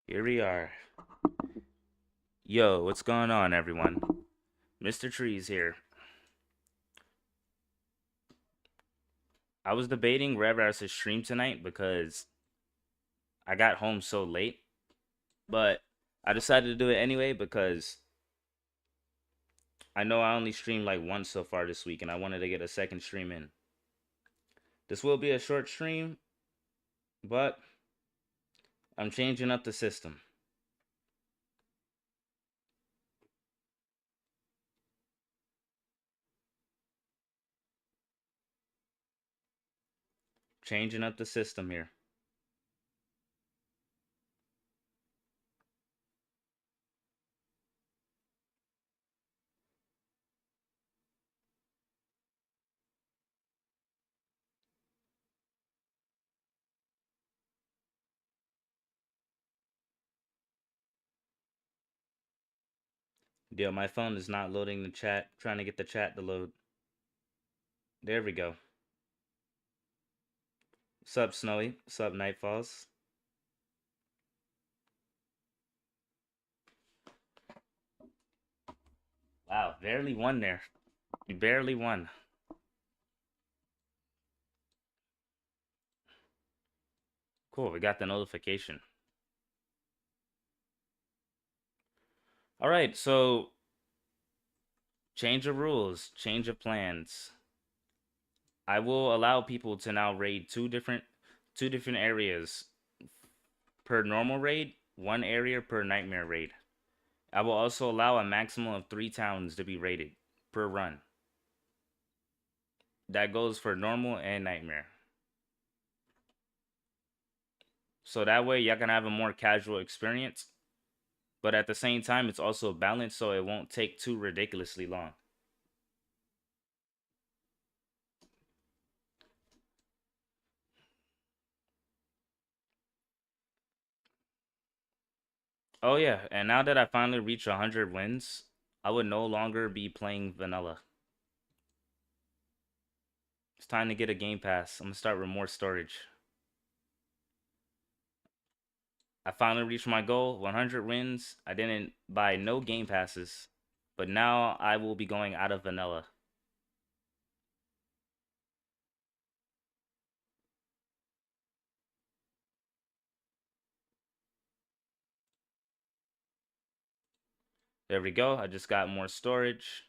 Here we are. Yo, what's going on, everyone? MrTrees here. I was debating whether I should stream tonight because I got home so late, but I decided to do it anyway because I know I only streamed like once so far this week and I wanted to get a second stream in. This will be a short stream, but I'm changing up the system. Changing up the system here. Yo, my phone is not loading the chat. Trying to get the chat to load. There we go. Sup, Snowy? Sup, Nightfalls? Wow, barely won there. You barely won. Cool, we got the notification. All right, so change of rules, change of plans. I will allow people to now raid two different areas per normal raid, one area per nightmare raid. I will also allow a maximum of 3 towns to be raided per run. That goes for normal and nightmare. So that way y'all can have a more casual experience, but at the same time it's also balanced so it won't take too ridiculously long. Oh yeah, and now that I finally reached 100 wins, I would no longer be playing vanilla. It's time to get a game pass. I'm gonna start with more storage. I finally reached my goal, 100 wins. I didn't buy no game passes, but now I will be going out of vanilla. There we go. I just got more storage.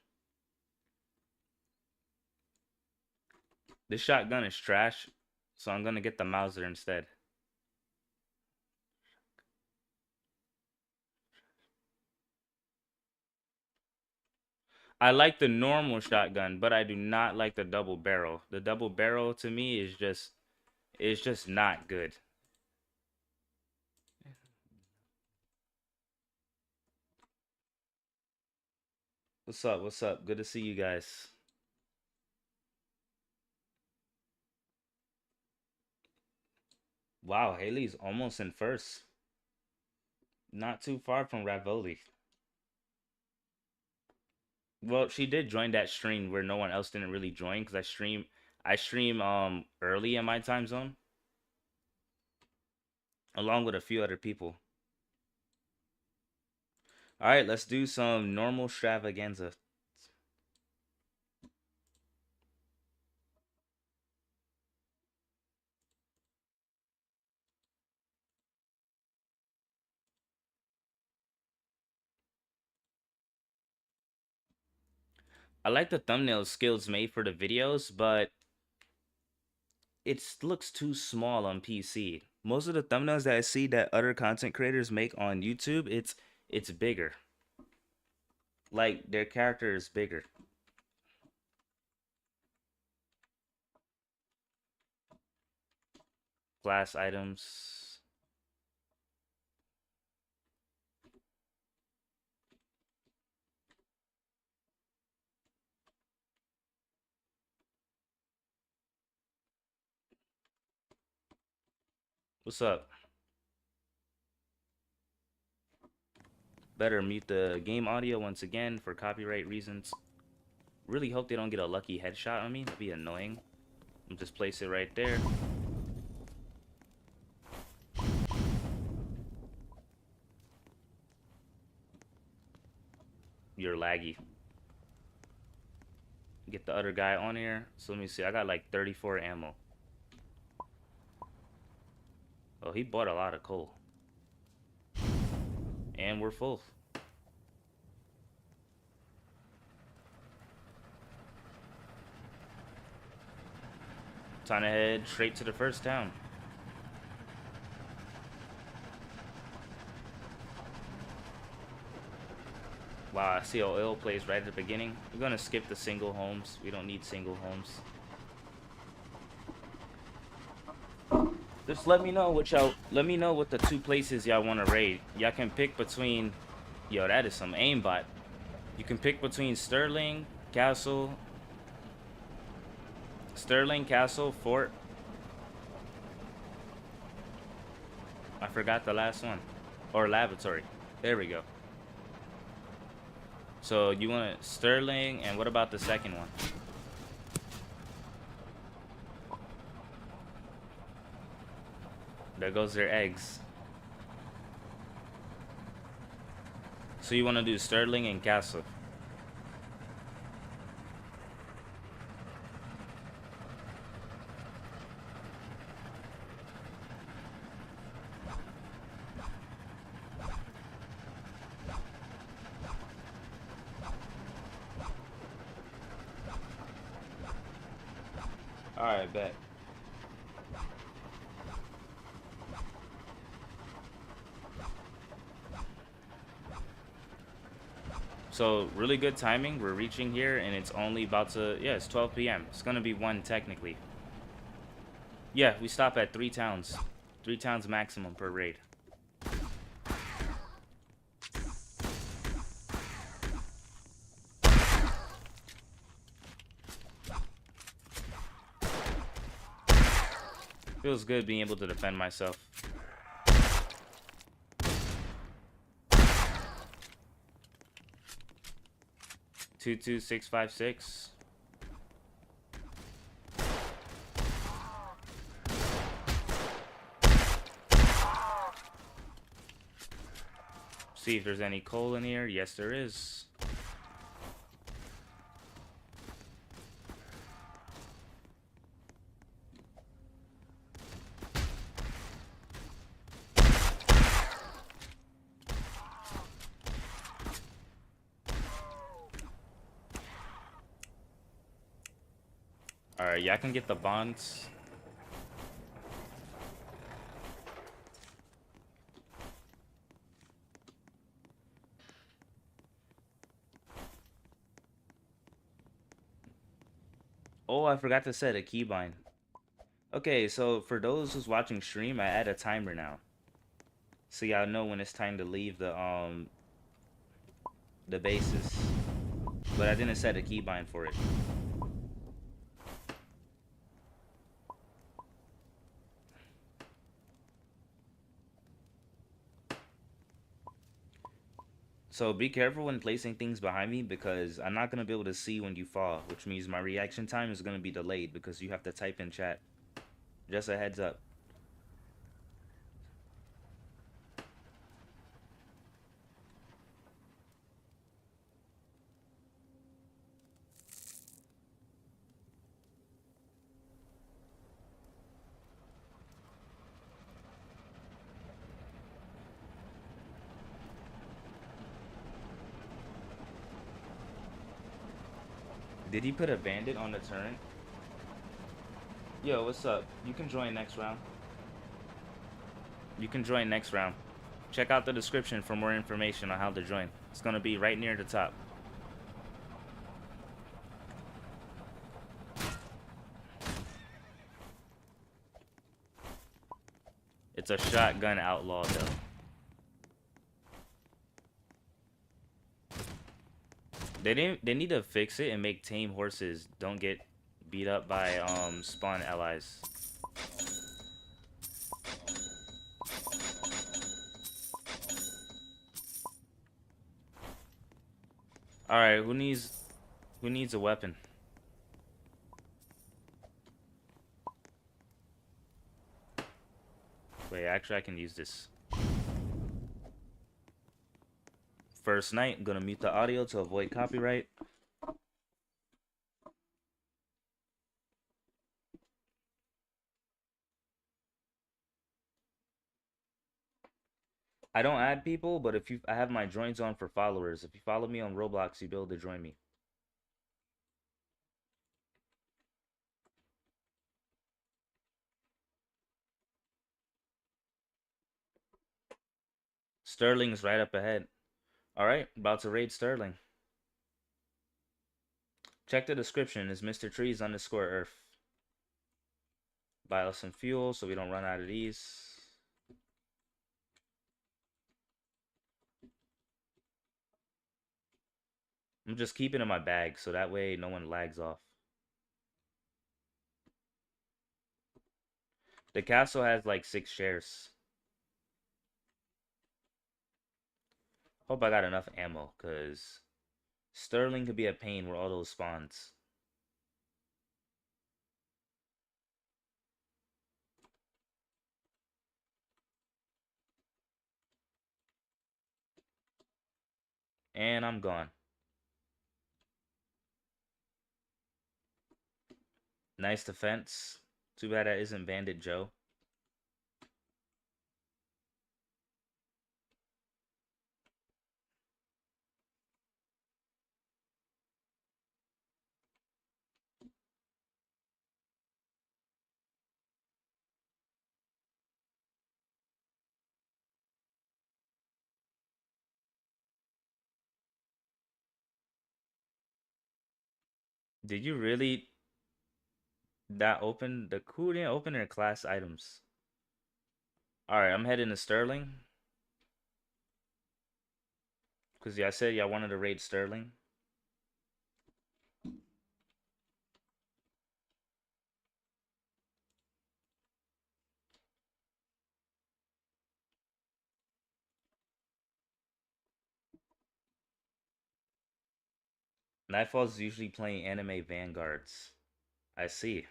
This shotgun is trash, so I'm gonna get the Mauser instead. I like the normal shotgun, but I do not like the double barrel. The double barrel to me is just not good. What's up? What's up? Good to see you guys. Wow, Haley's almost in first. Not too far from Ravoli. Well, she did join that stream where no one else didn't really join because I stream early in my time zone along with a few other people. All right, let's do some normal extravaganza. I like the thumbnail skills made for the videos, but it looks too small on PC. Most of the thumbnails that I see that other content creators make on YouTube, it's bigger. Like their character is bigger. Class items. What's up? Better mute the game audio once again for copyright reasons. Really hope they don't get a lucky headshot on me. That'd be annoying. I'll just place it right there. you're laggy. Get the other guy on here. So let me see. I got like 34 ammo. Oh, he bought a lot of coal. And we're full. Time to head straight to the first town. Wow, I see an oil place right at the beginning. We're gonna skip the single homes. We don't need single homes. Just let me know what the two places y'all want to raid. Y'all can pick between, yo, that is some aimbot. You can pick between Sterling Castle, Fort. I forgot the last one. Or Laboratory. There we go. So you want Sterling, and what about the second one? There goes their eggs. So you want to do Sterling and Castle. Alright, bet. So, really good timing. We're reaching here, and it's only about to... Yeah, it's 12 p.m. It's gonna be 1, technically. Yeah, we stop at 3 towns. 3 towns maximum per raid. Feels good being able to defend myself. 22656. See if there's any coal in here. Yes, there is. Alright, yeah, I can get the bonds. Oh, I forgot to set a keybind. Okay, so for those who's watching stream, I add a timer now. So y'all know when it's time to leave the bases. But I didn't set a keybind for it. So be careful when placing things behind me, because I'm not going to be able to see when you fall, which means my reaction time is going to be delayed because you have to type in chat. Just a heads up. Did he put a bandit on the turret? Yo, what's up? You can join next round. You can join next round. Check out the description for more information on how to join. It's going to be right near the top. It's a shotgun outlaw, though. They need to fix it and make tame horses don't get beat up by spawn allies. All right, who needs a weapon? Wait, actually I can use this. First night, I'm gonna mute the audio to avoid copyright. I don't add people, but if you, I have my joins on for followers. If you follow me on Roblox, you'll be able to join me. Sterling's right up ahead. All right, about to raid Sterling. Check the description. Is MrTrees _ Earth. Buy us some fuel so we don't run out of these. I'm just keeping it in my bag so that way no one lags off. The castle has like 6 shares. Hope I got enough ammo, because Sterling could be a pain with all those spawns. And I'm gone. Nice defense. Too bad that isn't Bandit Joe. Did you really that open the who didn't open their class items? Alright, I'm heading to Sterling. Because y'all said y'all wanted to raid Sterling. Nightfall's usually playing anime vanguards. I see.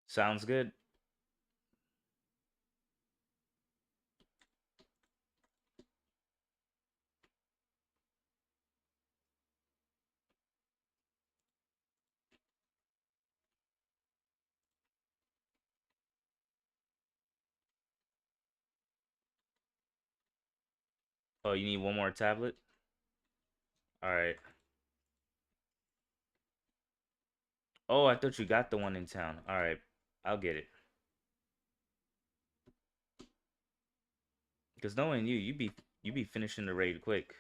Sounds good. Oh, you need one more tablet? Alright. Oh, I thought you got the one in town. Alright. I'll get it. Because knowing you, you be finishing the raid quick.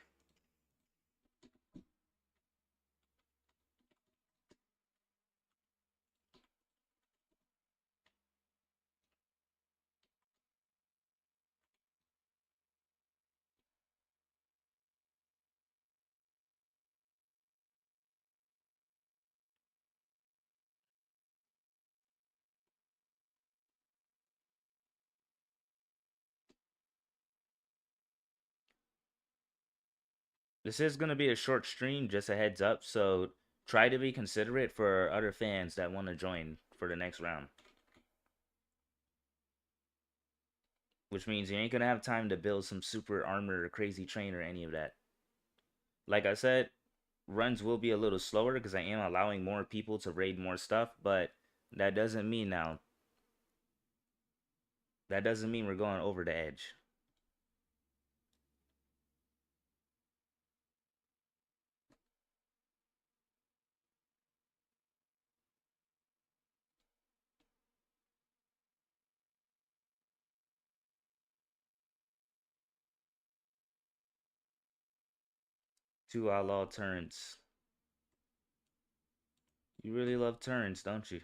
This is gonna be a short stream, just a heads up, so try to be considerate for other fans that want to join for the next round. Which means you ain't gonna have time to build some super armor or crazy train or any of that. Like I said, runs will be a little slower because I am allowing more people to raid more stuff, but that doesn't mean now That doesn't mean we're going over the edge. Two outlaw turns. You really love turns, don't you?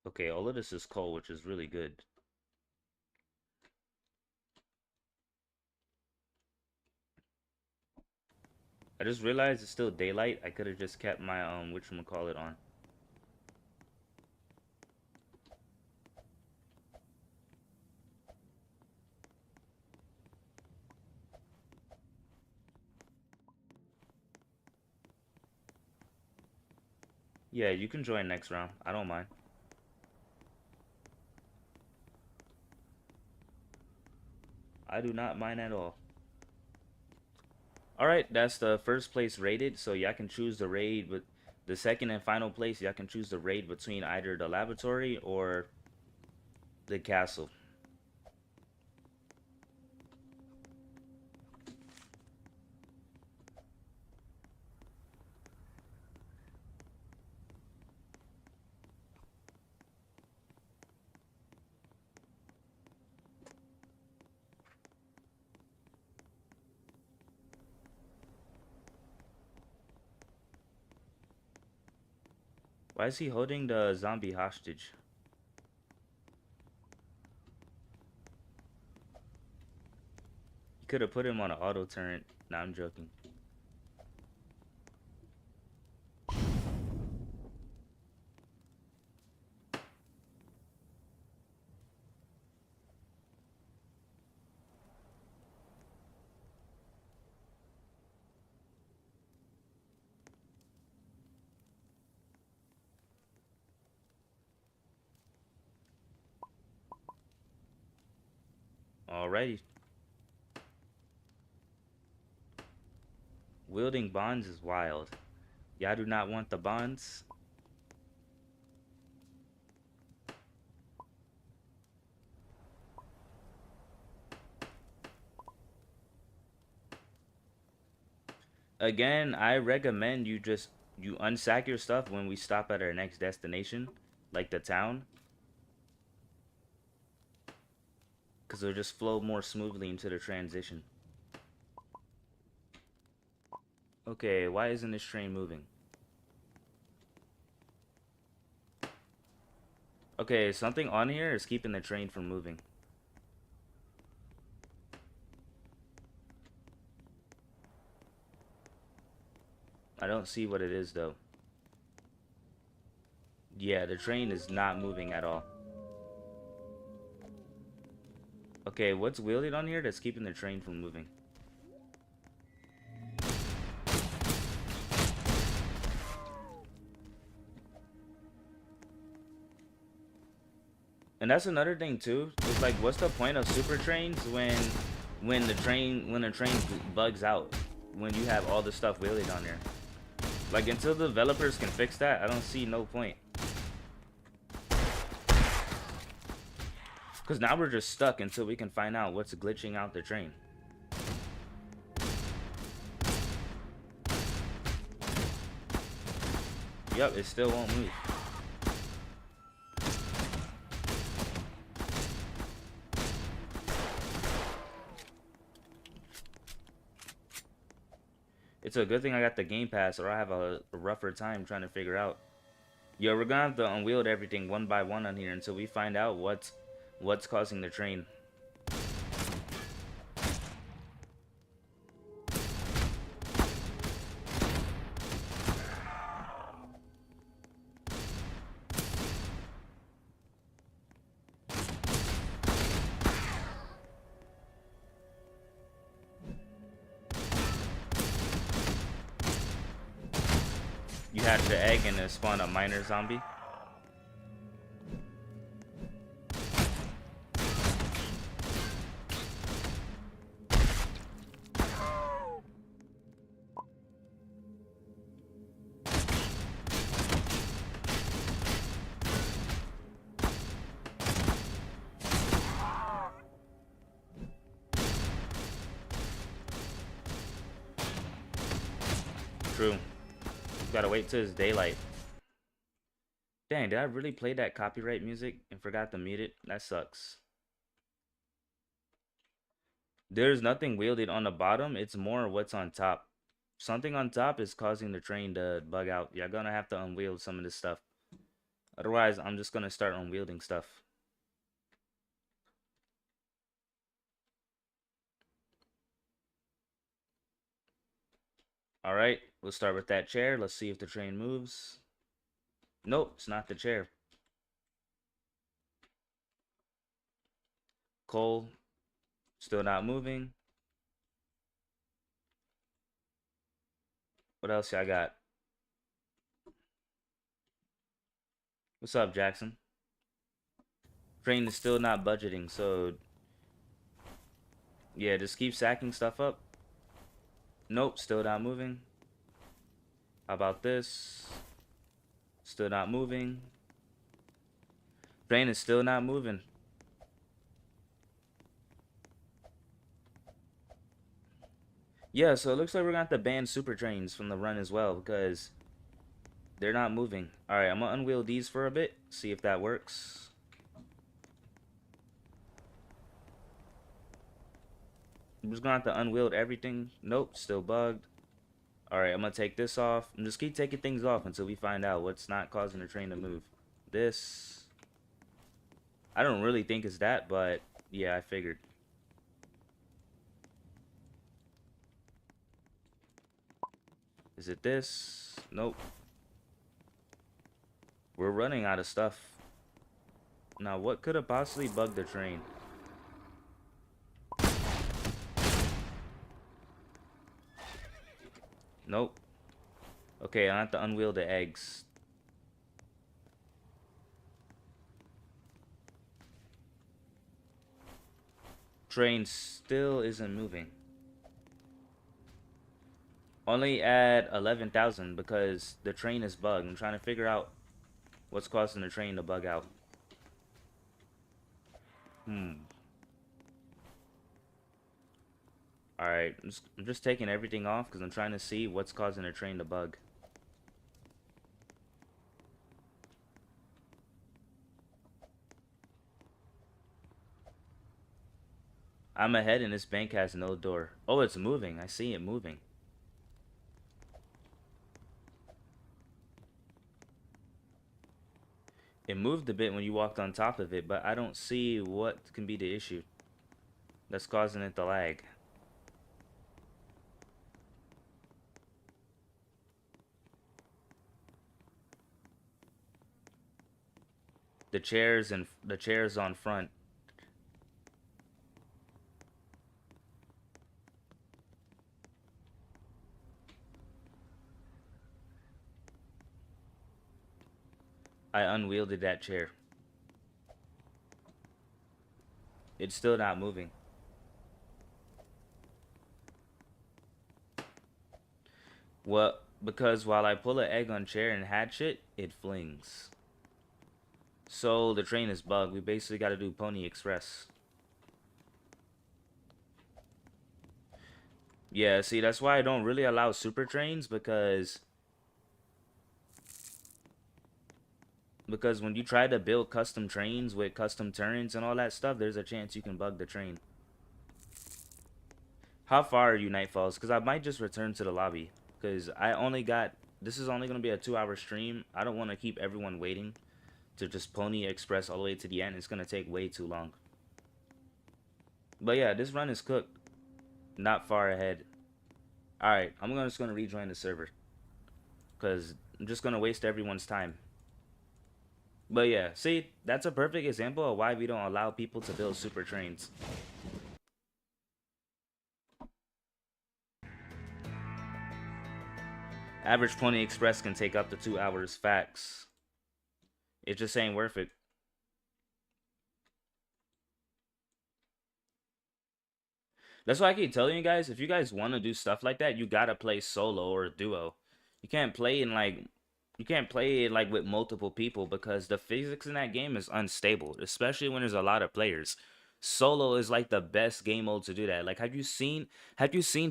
Okay, all of this is coal, which is really good. I just realized it's still daylight. I could have just kept my whatchamacallit on. Yeah, you can join next round. I don't mind. I do not mind at all. Alright, that's the first place rated. So y'all can choose the raid, but the second and final place, y'all can choose the raid between either the laboratory or the castle. Why is he holding the zombie hostage? You could have put him on an auto turret. Nah, I'm joking. Alrighty. Wielding bonds is wild. Y'all do not want the bonds? Again, I recommend you unsack your stuff when we stop at our next destination, like the town. Because it'll just flow more smoothly into the transition. Okay, why isn't this train moving? Okay, something on here is keeping the train from moving. I don't see what it is, though. Yeah, the train is not moving at all. Okay, what's wielded on here that's keeping the train from moving? And that's another thing too. It's like, what's the point of super trains when the train bugs out when you have all the stuff wielded on there? Like, until the developers can fix that, I don't see no point. Because now we're just stuck until we can find out what's glitching out the train. Yep, it still won't move. It's a good thing I got the Game Pass, or I have a rougher time trying to figure out. Yo, we're gonna have to unwield everything one by one on here until we find out what's causing the train. You hatch the egg and then spawn a minor zombie. True. Gotta wait till it's daylight. Dang, did I really play that copyright music and forgot to mute it? That sucks. There's nothing wielded on the bottom. It's more what's on top. Something on top is causing the train to bug out. You're gonna have to unwield some of this stuff. Otherwise, I'm just gonna start unwielding stuff. All right, we'll start with that chair. Let's see if the train moves. Nope, it's not the chair. Coal, still not moving. What else I got? What's up, Jackson? Train is still not budgeting, so yeah, just keep sacking stuff up. Nope, still not moving. How about this? Still not moving. Train is still not moving. Yeah, so it looks like we're gonna have to ban super trains from the run as well because they're not moving. Alright, I'm gonna unwheel these for a bit, see if that works. I'm just gonna have to unwield everything. Nope, still bugged. Alright, I'm gonna take this off. And just keep taking things off until we find out what's not causing the train to move. This. I don't really think it's that, but yeah, I figured. Is it this? Nope. We're running out of stuff. Now, what could have possibly bugged the train? Nope. Okay, I have to unwheel the eggs. Train still isn't moving. Only at 11,000 because the train is bugged. I'm trying to figure out what's causing the train to bug out. Alright, I'm just taking everything off because I'm trying to see what's causing the train to bug. I'm ahead and this bank has no door. Oh, it's moving. I see it moving. It moved a bit when you walked on top of it, but I don't see what can be the issue that's causing it to lag. The chairs on front. I unwielded that chair. It's still not moving. Well, because while I pull an egg on chair and hatch it, it flings. So the train is bugged. We basically got to do Pony Express. Yeah, see, that's why I don't really allow super trains because when you try to build custom trains with custom turns and all that stuff, there's a chance you can bug the train. How far are you, Nightfalls? Because I might just return to the lobby. Because this is only going to be a 2-hour stream. I don't want to keep everyone waiting to just Pony Express all the way to the end. It's going to take way too long. But yeah, this run is cooked. Not far ahead. Alright, just going to rejoin the server. Because I'm just going to waste everyone's time. But yeah, see, that's a perfect example of why we don't allow people to build super trains. Average Pony Express can take up to 2 hours. Facts. It just ain't worth it. That's why I keep telling you guys, if you guys want to do stuff like that, you gotta play solo or duo. You can't play with multiple people because the physics in that game is unstable, especially when there's a lot of players. Solo is like the best game mode to do that. Like, have you seen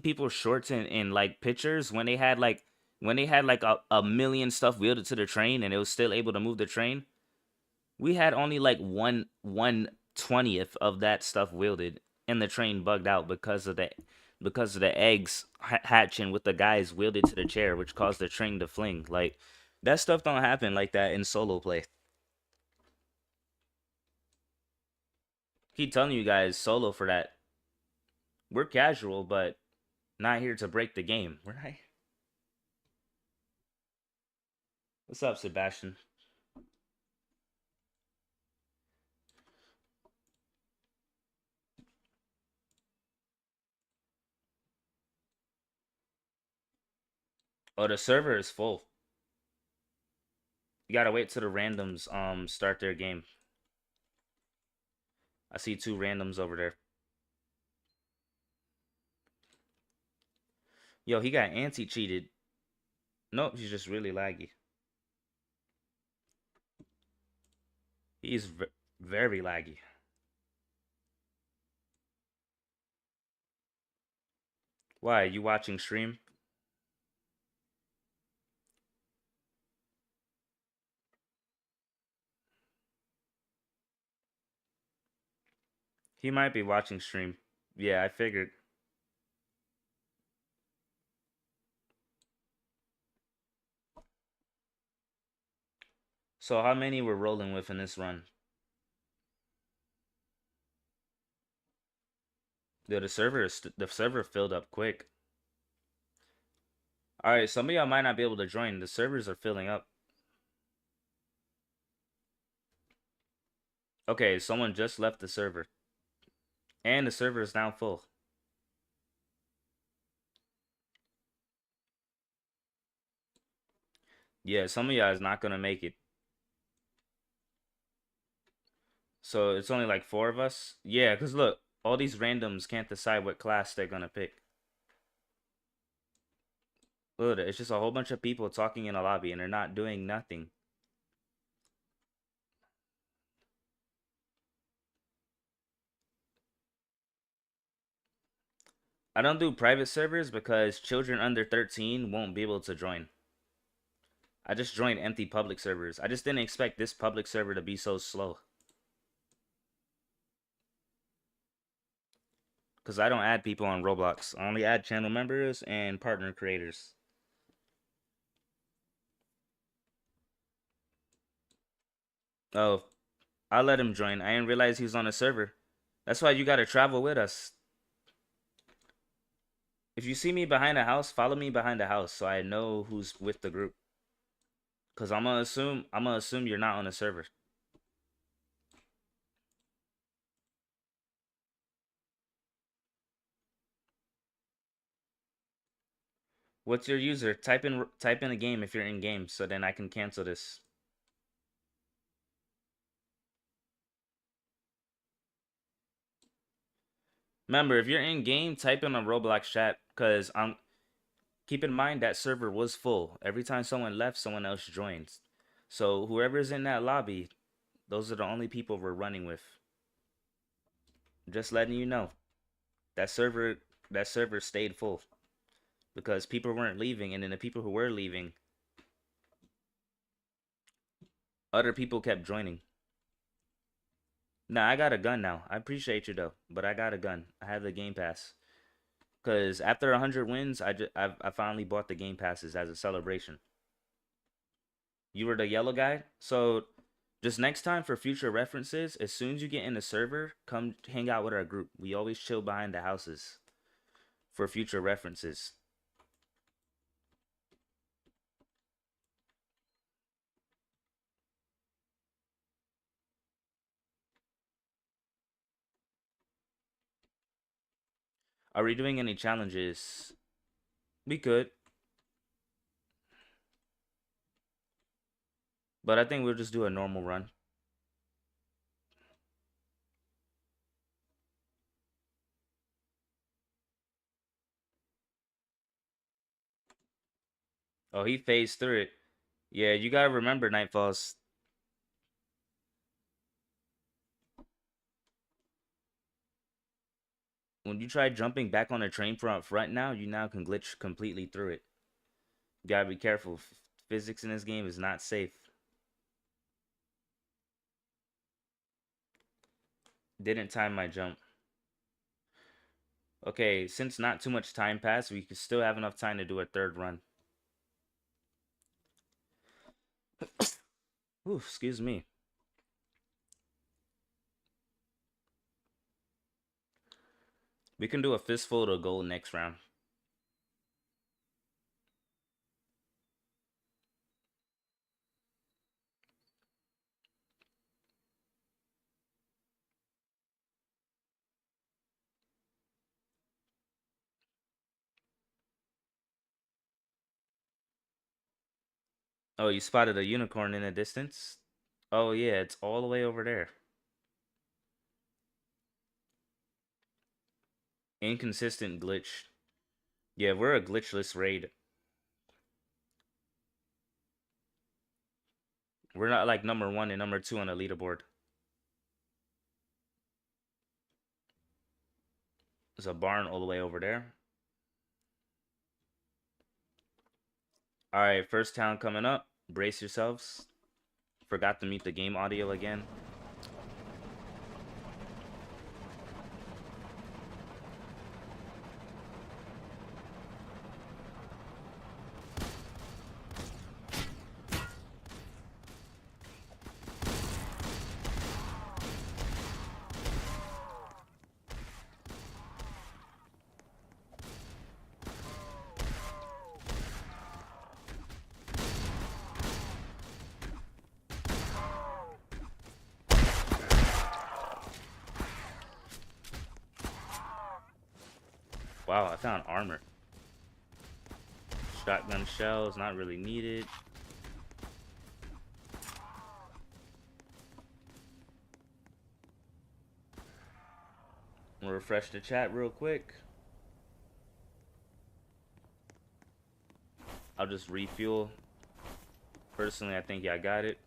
people shorts in like pictures when they had like when they had like a million stuff wielded to the train and it was still able to move the train, we had only like one twentieth of that stuff wielded, and the train bugged out because of the eggs hatching with the guys wielded to the chair, which caused the train to fling. Like that stuff don't happen like that in solo play. Keep telling you guys solo for that. We're casual, but not here to break the game. We're not. What's up, Sebastian? Oh, the server is full. You gotta wait till the randoms start their game. I see two randoms over there. Yo, he got anti-cheated. Nope, he's just really laggy. He's very laggy. Why? You watching stream? He might be watching stream. Yeah, I figured. So how many we're rolling with in this run? Yo, the server filled up quick. All right, some of y'all might not be able to join. The servers are filling up. Okay, someone just left the server, and the server is now full. Yeah, some of y'all is not gonna make it. So it's only like four of us. Yeah, cause look, all these randoms can't decide what class they're gonna pick. Look, it's just a whole bunch of people talking in a lobby, and they're not doing nothing. I don't do private servers because children under 13 won't be able to join. I just joined empty public servers. I just didn't expect this public server to be so slow. Because I don't add people on Roblox. I only add channel members and partner creators. Oh, I'll let him join. I didn't realize he was on a server. That's why you gotta travel with us. If you see me behind a house, follow me behind a house so I know who's with the group. Cause I'm gonna assume you're not on a server. What's your user? Type in a game if you're in game so then I can cancel this. Remember, if you're in game, type in a Roblox chat because I'm keep in mind that server was full. Every time someone left, someone else joins. So whoever's in that lobby, those are the only people we're running with. Just letting you know. That server that server stayed full because people weren't leaving, and then the people who were leaving, other people kept joining. Nah, I got a gun now. I appreciate you though, but I got a gun. I have the game pass. Cause after 100 wins, I finally bought the game passes as a celebration. You were the yellow guy, so just next time for future references, as soon as you get in the server, come hang out with our group. We always chill behind the houses for future references. Are we doing any challenges? We could, but I think we'll just do a normal run. Oh, he phased through it. Yeah, you gotta remember, Nightfalls. When you try jumping back on a train from up front now, you now can glitch completely through it. Gotta be careful. Physics in this game is not safe. Didn't time my jump. Okay, since not too much time passed, we could still have enough time to do a third run. Ooh, excuse me. We can do a fistful to gold next round. Oh, you spotted a unicorn in the distance? Oh yeah, it's all the way over there. Inconsistent glitch. Yeah, we're a glitchless raid. We're not like number 1 and number 2 on the leaderboard. There's a barn all the way over there. Alright, first town coming up. Brace yourselves. Forgot to mute the game audio again. Wow, I found armor. Shotgun shells, not really needed. We'll refresh the chat real quick. I'll just refuel. Personally, I think I got it.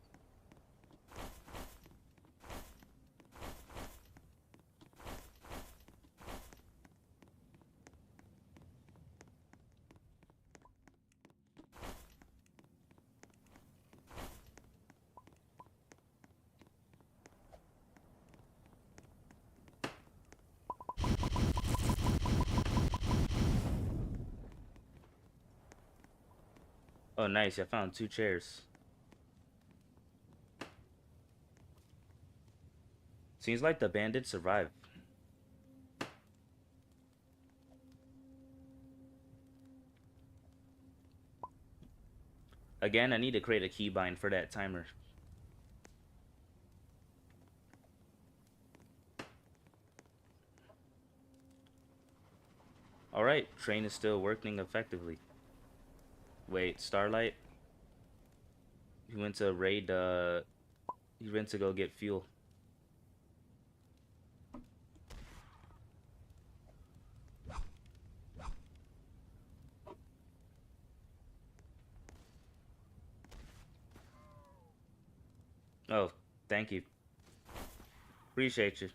Oh, nice. I found 2 chairs. Seems like the bandits survived. Again, I need to create a keybind for that timer. Alright, train is still working effectively. Wait, Starlight? He went to raid, he went to go get fuel. Oh, thank you. Appreciate you.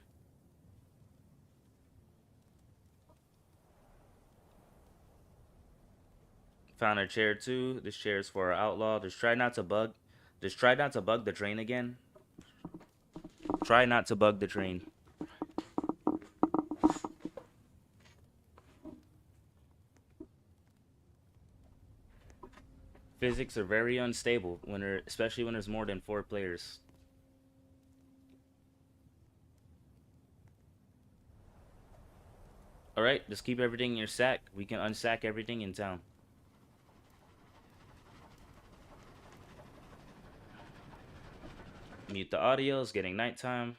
Found a chair too. This chair is for our outlaw. Just try not to bug. Just try not to bug the train again. Try not to bug the train. Physics are very unstable especially when there's more than 4 players. Alright, just keep everything in your sack. We can unsack everything in town. Mute the audio, it's getting nighttime.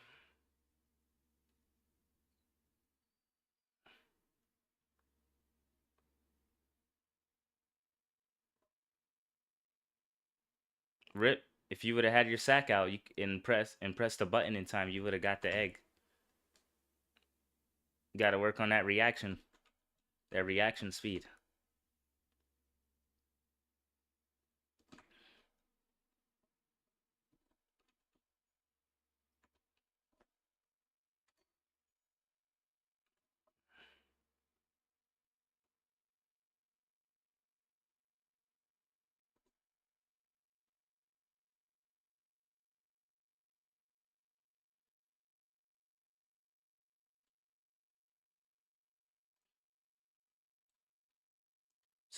Rip, if you would have had your sack out and press the button in time, you would have got the egg. Got to work on that reaction speed.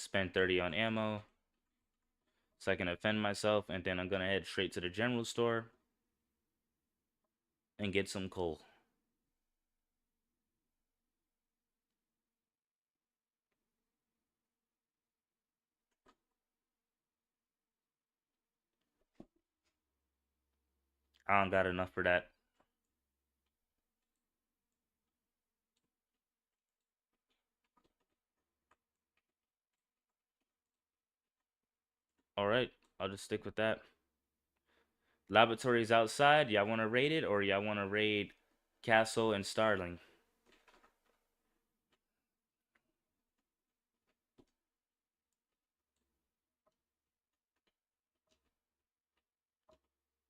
spend 30 on ammo so I can defend myself, and then I'm gonna head straight to the general store and get some coal. I don't got enough for that. All right, I'll just stick with that. Laboratories outside. Y'all want to raid it, or y'all want to raid Castle and Starling?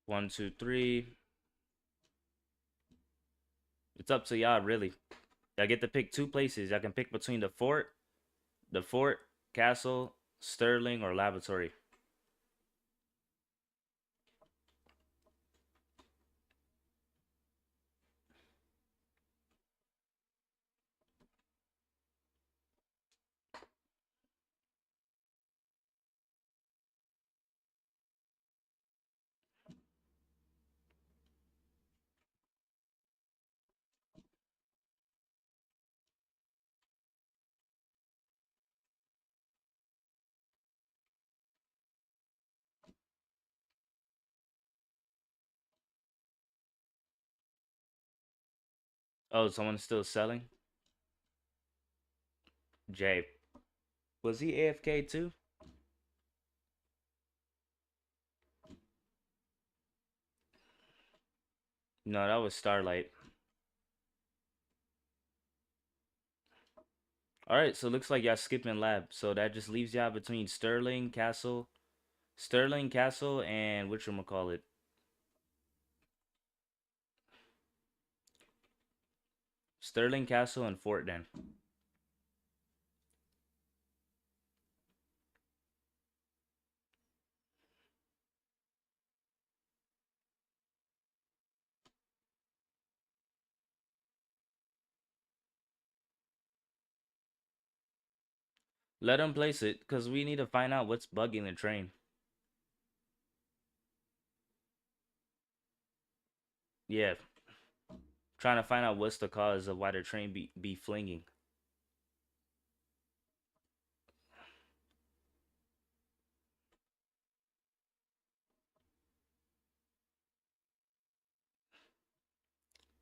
One, two, three. It's up to y'all, really. I get to pick two places. I can pick between the fort, castle, Sterling, or laboratory. Oh, someone's still selling? Jay. Was he AFK too? No, that was Starlight. Alright, so looks like y'all skipping lab. So that just leaves y'all between Sterling Castle, and whatchamacallit. Sterling Castle and Fort Den. Let them place it, because we need to find out what's bugging the train. Yeah, trying to find out what's the cause of why the train be flinging.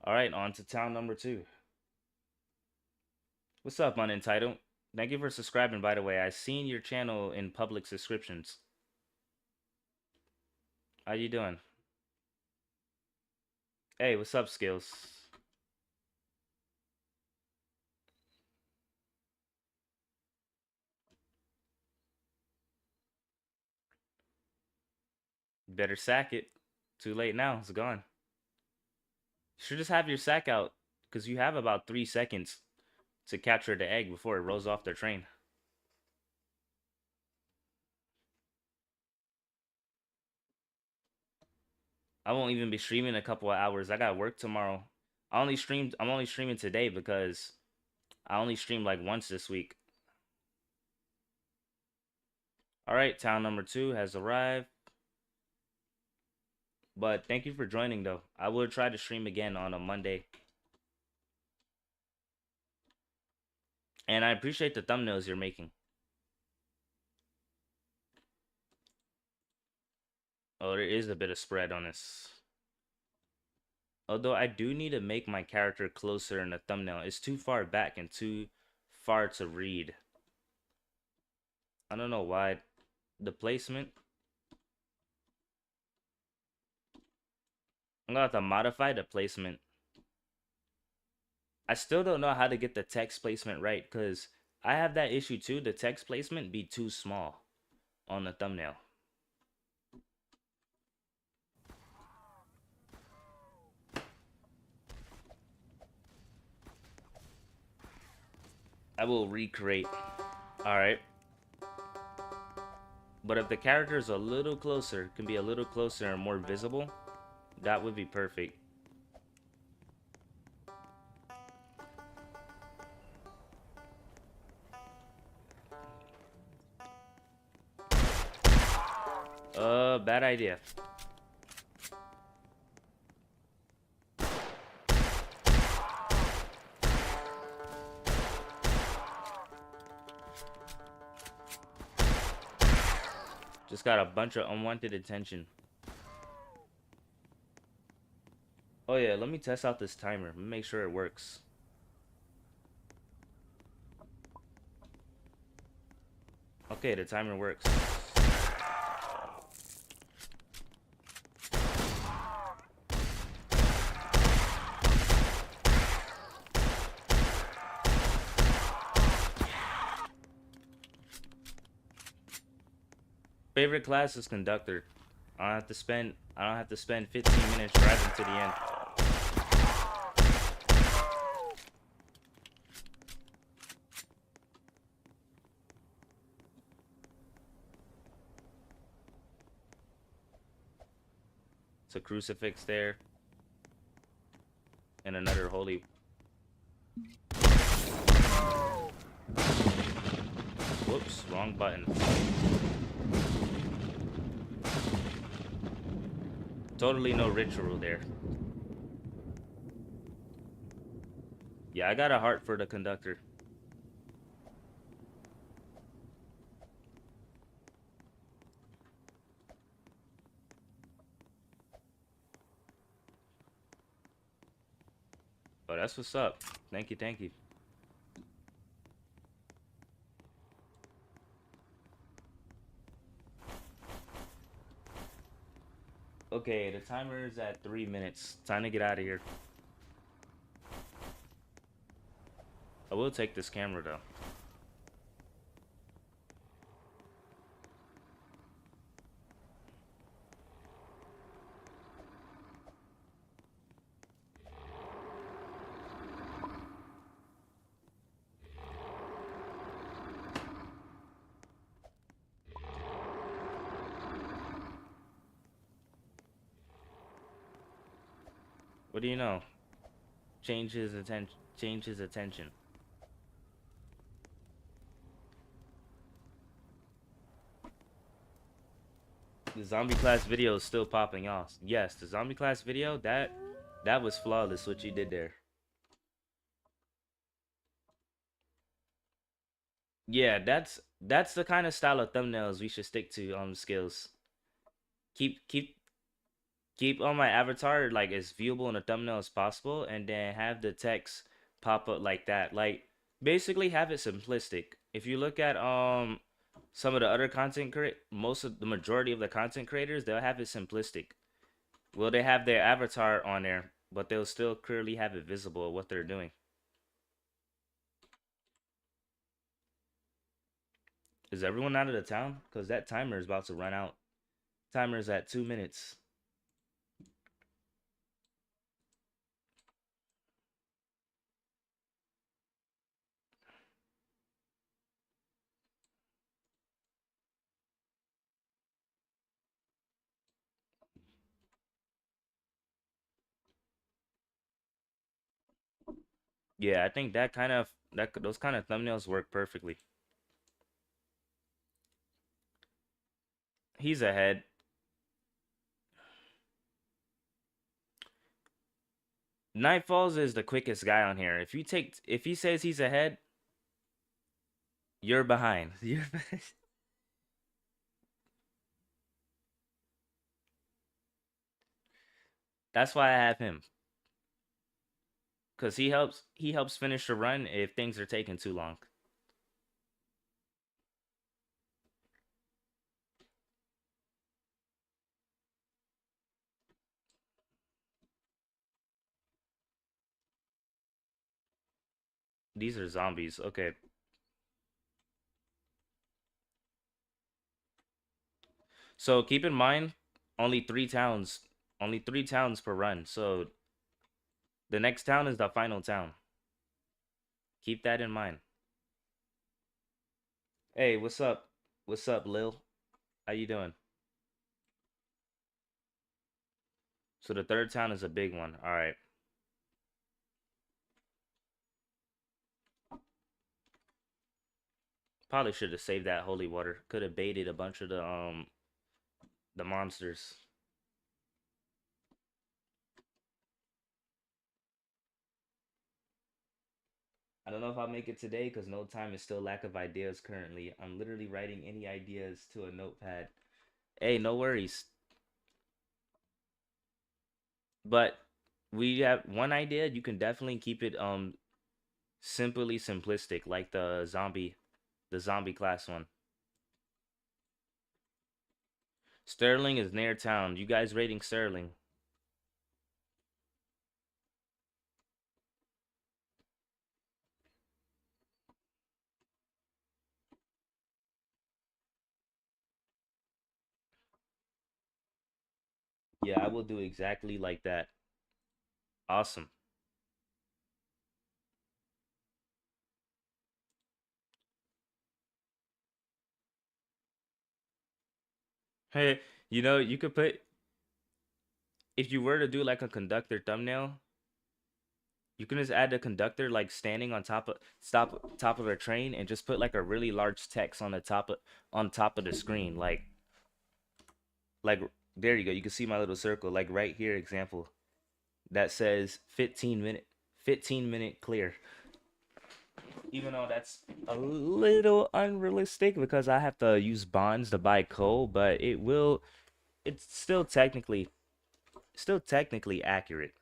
Alright, on to town number 2. What's up, Unentitled? Thank you for subscribing, by the way. I seen your channel in public subscriptions. How you doing? Hey, what's up, Skills? Better sack it. Too late now. It's gone. You should just have your sack out, because you have about 3 seconds to capture the egg before it rolls off the train. I won't even be streaming a couple of hours. I got work tomorrow. I'm only streaming today because I only streamed like once this week. Alright, town number 2 has arrived. But thank you for joining though. I will try to stream again on a Monday. And I appreciate the thumbnails you're making. Oh, there is a bit of spread on this. Although I do need to make my character closer in the thumbnail. It's too far back and too far to read. I don't know why. The placement. I'm gonna have to modify the placement. I still don't know how to get the text placement right, because I have that issue too. The text placement be too small on the thumbnail. I will recreate. Alright. But if the character is a little closer, can be a little closer and more visible, that would be perfect. bad idea. Just got a bunch of unwanted attention. Oh yeah, let me test out this timer. Let me make sure it works. Okay, the timer works. Favorite class is conductor. I don't have to spend 15 minutes driving to the end. It's a crucifix there. And another holy. Whoops, wrong button. Totally no ritual there. Yeah, I got a heart for the conductor. Oh, that's what's up. Thank you, thank you. Okay, the timer is at 3 minutes. Time to get out of here. I will take this camera though. What do you know? Change his attention. Change his attention. The zombie class video is still popping off. Yes, the zombie class video, that was flawless what you did there. Yeah, that's the kind of style of thumbnails we should stick to on skills. Keep keep keep on my avatar like as viewable in a thumbnail as possible, and then have the text pop up like that. Like basically have it simplistic. If you look at some of the other most of the majority of the content creators, they'll have it simplistic. Well, they have their avatar on there, but they'll still clearly have it visible what they're doing. Is everyone out of the town? Because that timer is about to run out. Timer is at 2 minutes. Yeah, I think those kind of thumbnails work perfectly. He's ahead. Nightfalls is the quickest guy on here. If he says he's ahead, you're behind. That's why I have him. Cause he helps finish the run if things are taking too long. These are zombies. Okay. So keep in mind, only only three towns per run. So the next town is the final town. Keep that in mind. Hey, what's up? What's up, Lil? How you doing? So the third town is a big one. All right. Probably should have saved that holy water. Could have baited a bunch of the The monsters. I don't know if I'll make it today because no time is still lack of ideas currently. I'm literally writing any ideas to a notepad. Hey, no worries. But we have one idea. You can definitely keep it simply simplistic, like the zombie class one. Sterling is near town. You guys rating Sterling? Yeah, I will do exactly like that. Awesome. Hey, you could put if you were to do like a conductor thumbnail, you can just add the conductor like standing on top of a train and just put like a really large text on top of the screen like there you go. You can see my little circle like right here example that says 15 minute clear. Even though that's a little unrealistic because I have to use bonds to buy coal, but it's still technically accurate.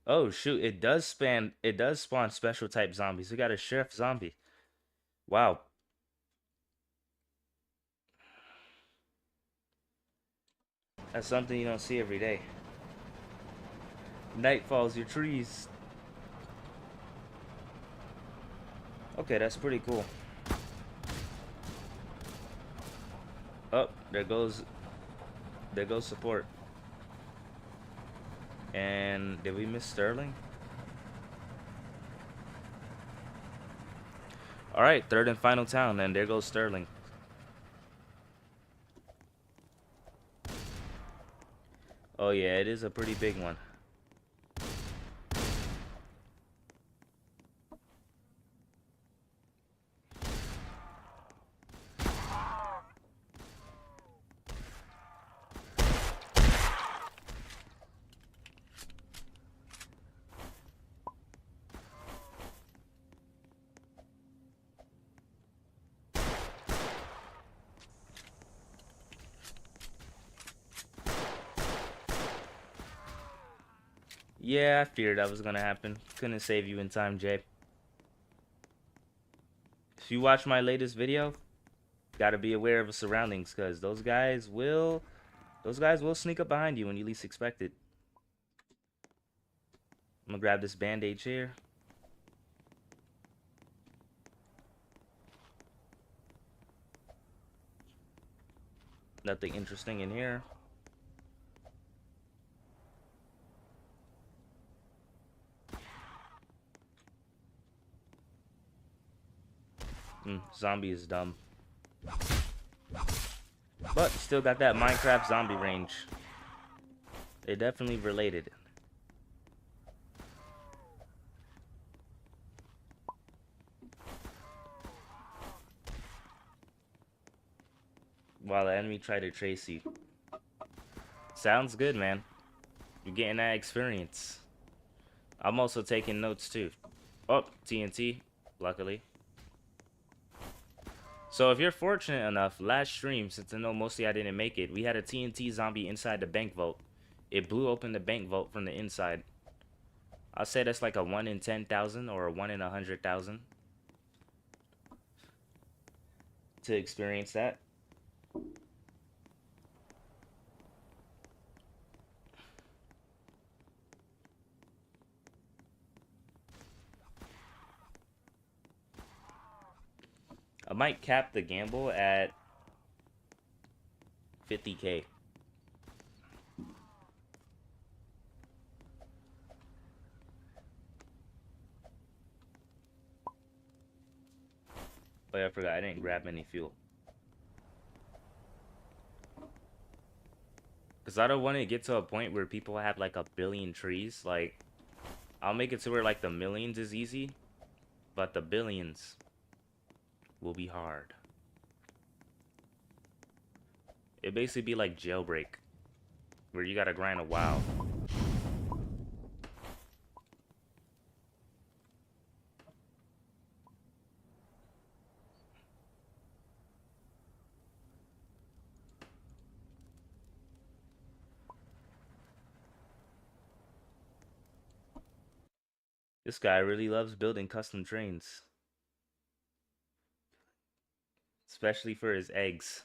Oh shoot, it does spawn special type zombies. We got a chef zombie. Wow. That's something you don't see every day. Night falls, your trees. Okay, that's pretty cool. Oh, there goes support. And did we miss Sterling? All right, third and final town, and there goes Sterling. Oh yeah, it is a pretty big one. Yeah, I feared that was gonna happen. Couldn't save you in time, Jay. If you watch my latest video, gotta be aware of the surroundings, cause those guys will sneak up behind you when you least expect it. I'm gonna grab this bandage here. Nothing interesting in here. Zombie is dumb. But still got that Minecraft zombie range. They definitely related. While the enemy tried to trace you. Sounds good, man. You're getting that experience. I'm also taking notes too. Oh, TNT, luckily. So if you're fortunate enough, last stream, since I know mostly I didn't make it, we had a TNT zombie inside the bank vault. It blew open the bank vault from the inside. I'll say that's like a 1 in 10,000 or a 1 in 100,000 to experience that. I might cap the gamble at 50K. Oh yeah, I forgot I didn't grab any fuel. Because I don't want to get to a point where people have like a billion trees. Like, I'll make it to where like the millions is easy, but the billions will be hard. It basically be like jailbreak, where you gotta grind a while. This guy really loves building custom trains, especially for his eggs.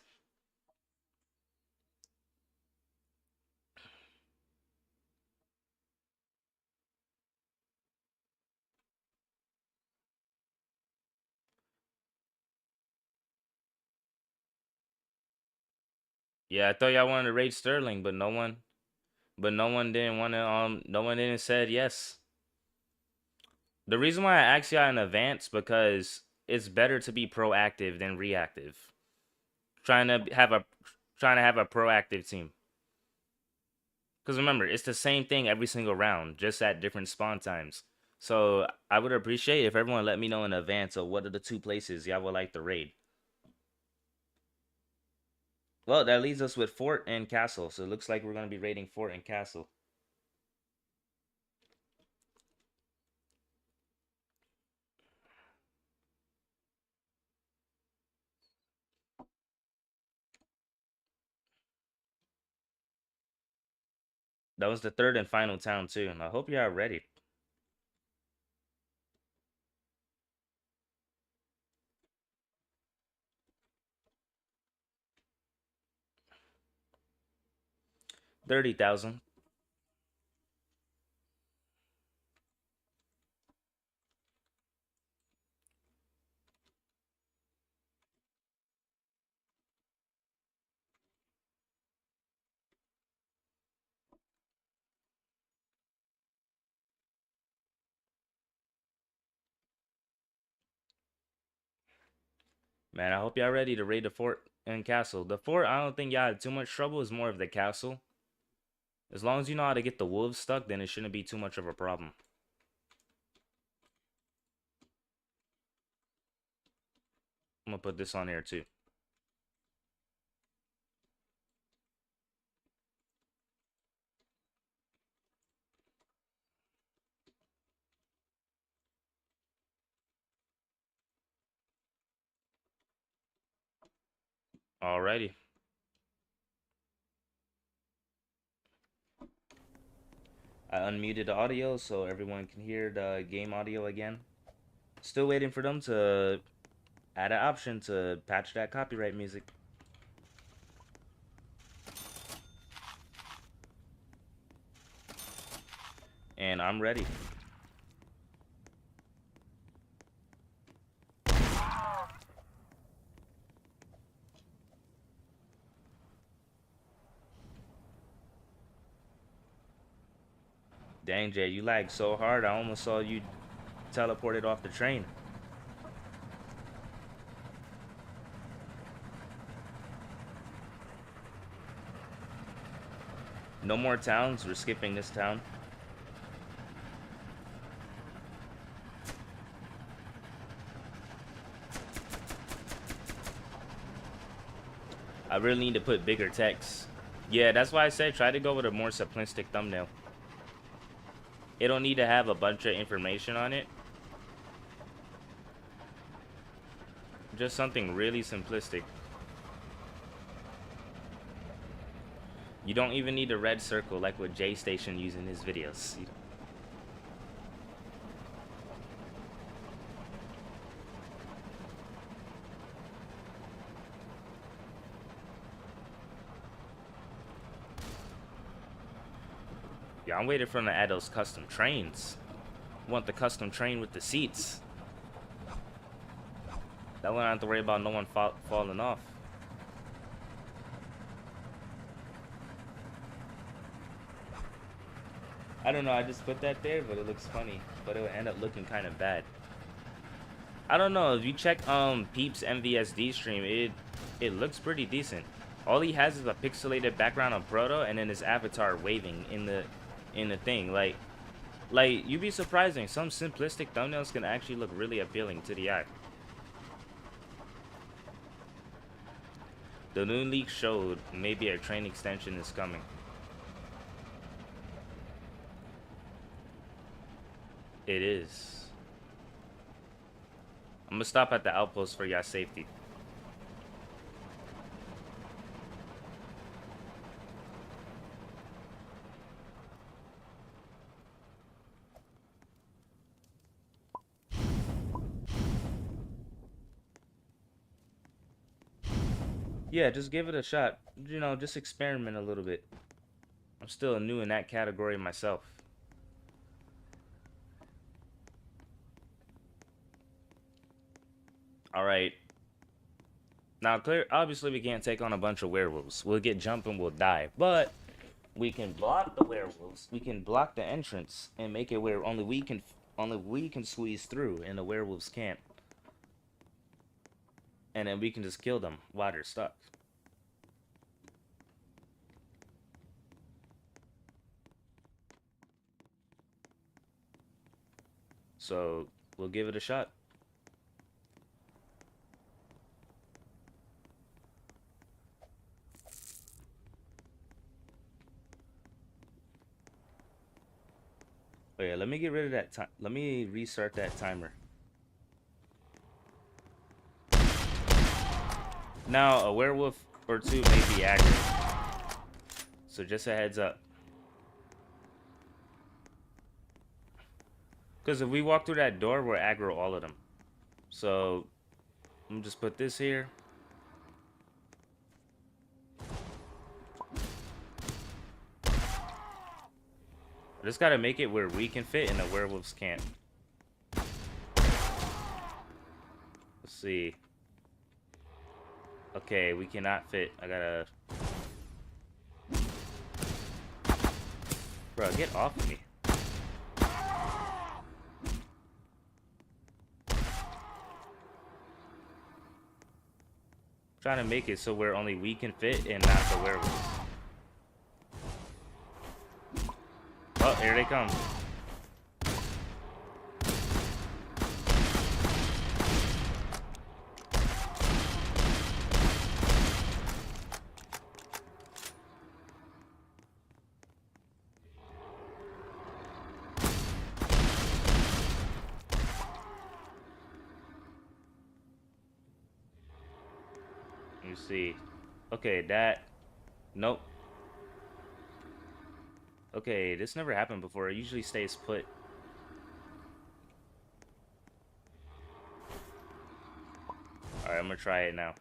Yeah, I thought y'all wanted to raid Sterling, but no one didn't want to no one didn't said yes. The reason why I asked y'all in advance because it's better to be proactive than reactive. Trying to have a proactive team. Because remember, it's the same thing every single round, just at different spawn times. So I would appreciate if everyone let me know in advance of what are the 2 places y'all would like to raid. Well, that leaves us with Fort and Castle. So it looks like we're going to be raiding Fort and Castle. That was the 3rd and final town too. And I hope y'all ready. $30,000. Man, I hope y'all ready to raid the Fort and Castle. The Fort, I don't think y'all had too much trouble. It's more of the Castle. As long as you know how to get the wolves stuck, then it shouldn't be too much of a problem. I'm gonna put this on here too. Alrighty. I unmuted the audio so everyone can hear the game audio again. Still waiting for them to add an option to patch that copyright music. And I'm ready. Dang, Jay, you lagged so hard, I almost saw you teleported off the train. No more towns. We're skipping this town. I really need to put bigger text. Yeah, that's why I said try to go with a more simplistic thumbnail. It don't need to have a bunch of information on it. Just something really simplistic. You don't even need a red circle like what J Station used in his videos. Yeah, I'm waiting for them to add those custom trains. Want the custom train with the seats. That way I don't have to worry about no one falling off. I don't know, I just put that there, but it looks funny. But it would end up looking kind of bad. I don't know, if you check Peep's MVSD stream, it looks pretty decent. All he has is a pixelated background of Proto and then his avatar waving in the thing. Like Like, you'd be surprising. Some simplistic thumbnails can actually look really appealing to the eye. The new leak showed maybe a train extension is coming. It is. I'm gonna stop at the outpost for y'all safety. Yeah, just give it a shot. You know, just experiment a little bit. I'm still new in that category myself. All right. Now, clear. Obviously, we can't take on a bunch of werewolves. We'll get jumped and we'll die. But we can block the werewolves. We can block the entrance and make it where only we can squeeze through, and the werewolves can't. And then we can just kill them while they're stuck. So we'll give it a shot. Oh yeah, let me get rid of that time. Let me restart that timer. Now, a werewolf or two may be aggro. So just a heads up. Because if we walk through that door, we're aggro all of them. So let me just put this here. I just gotta make it where we can fit and the werewolves can't. Let's see. Okay, we cannot fit. I gotta... Bro, get off of me. Trying to make it so where only we can fit and not the werewolves. Oh, here they come. Let me see. Okay, that... Nope. Okay, this never happened before. It usually stays put. Alright, I'm gonna try it now.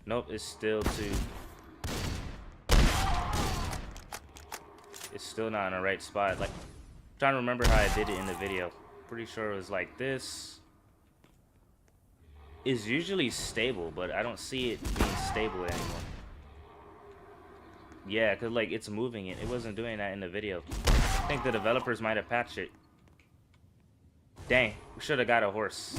Nope, it's still too... It's still not in the right spot. Like, I'm trying to remember how I did it in the video. Pretty sure it was like this. It's usually stable, but I don't see it being stable anymore. Yeah, because, like, it's moving it. It wasn't doing that in the video. I think the developers might have patched it. Dang, we should have got a horse.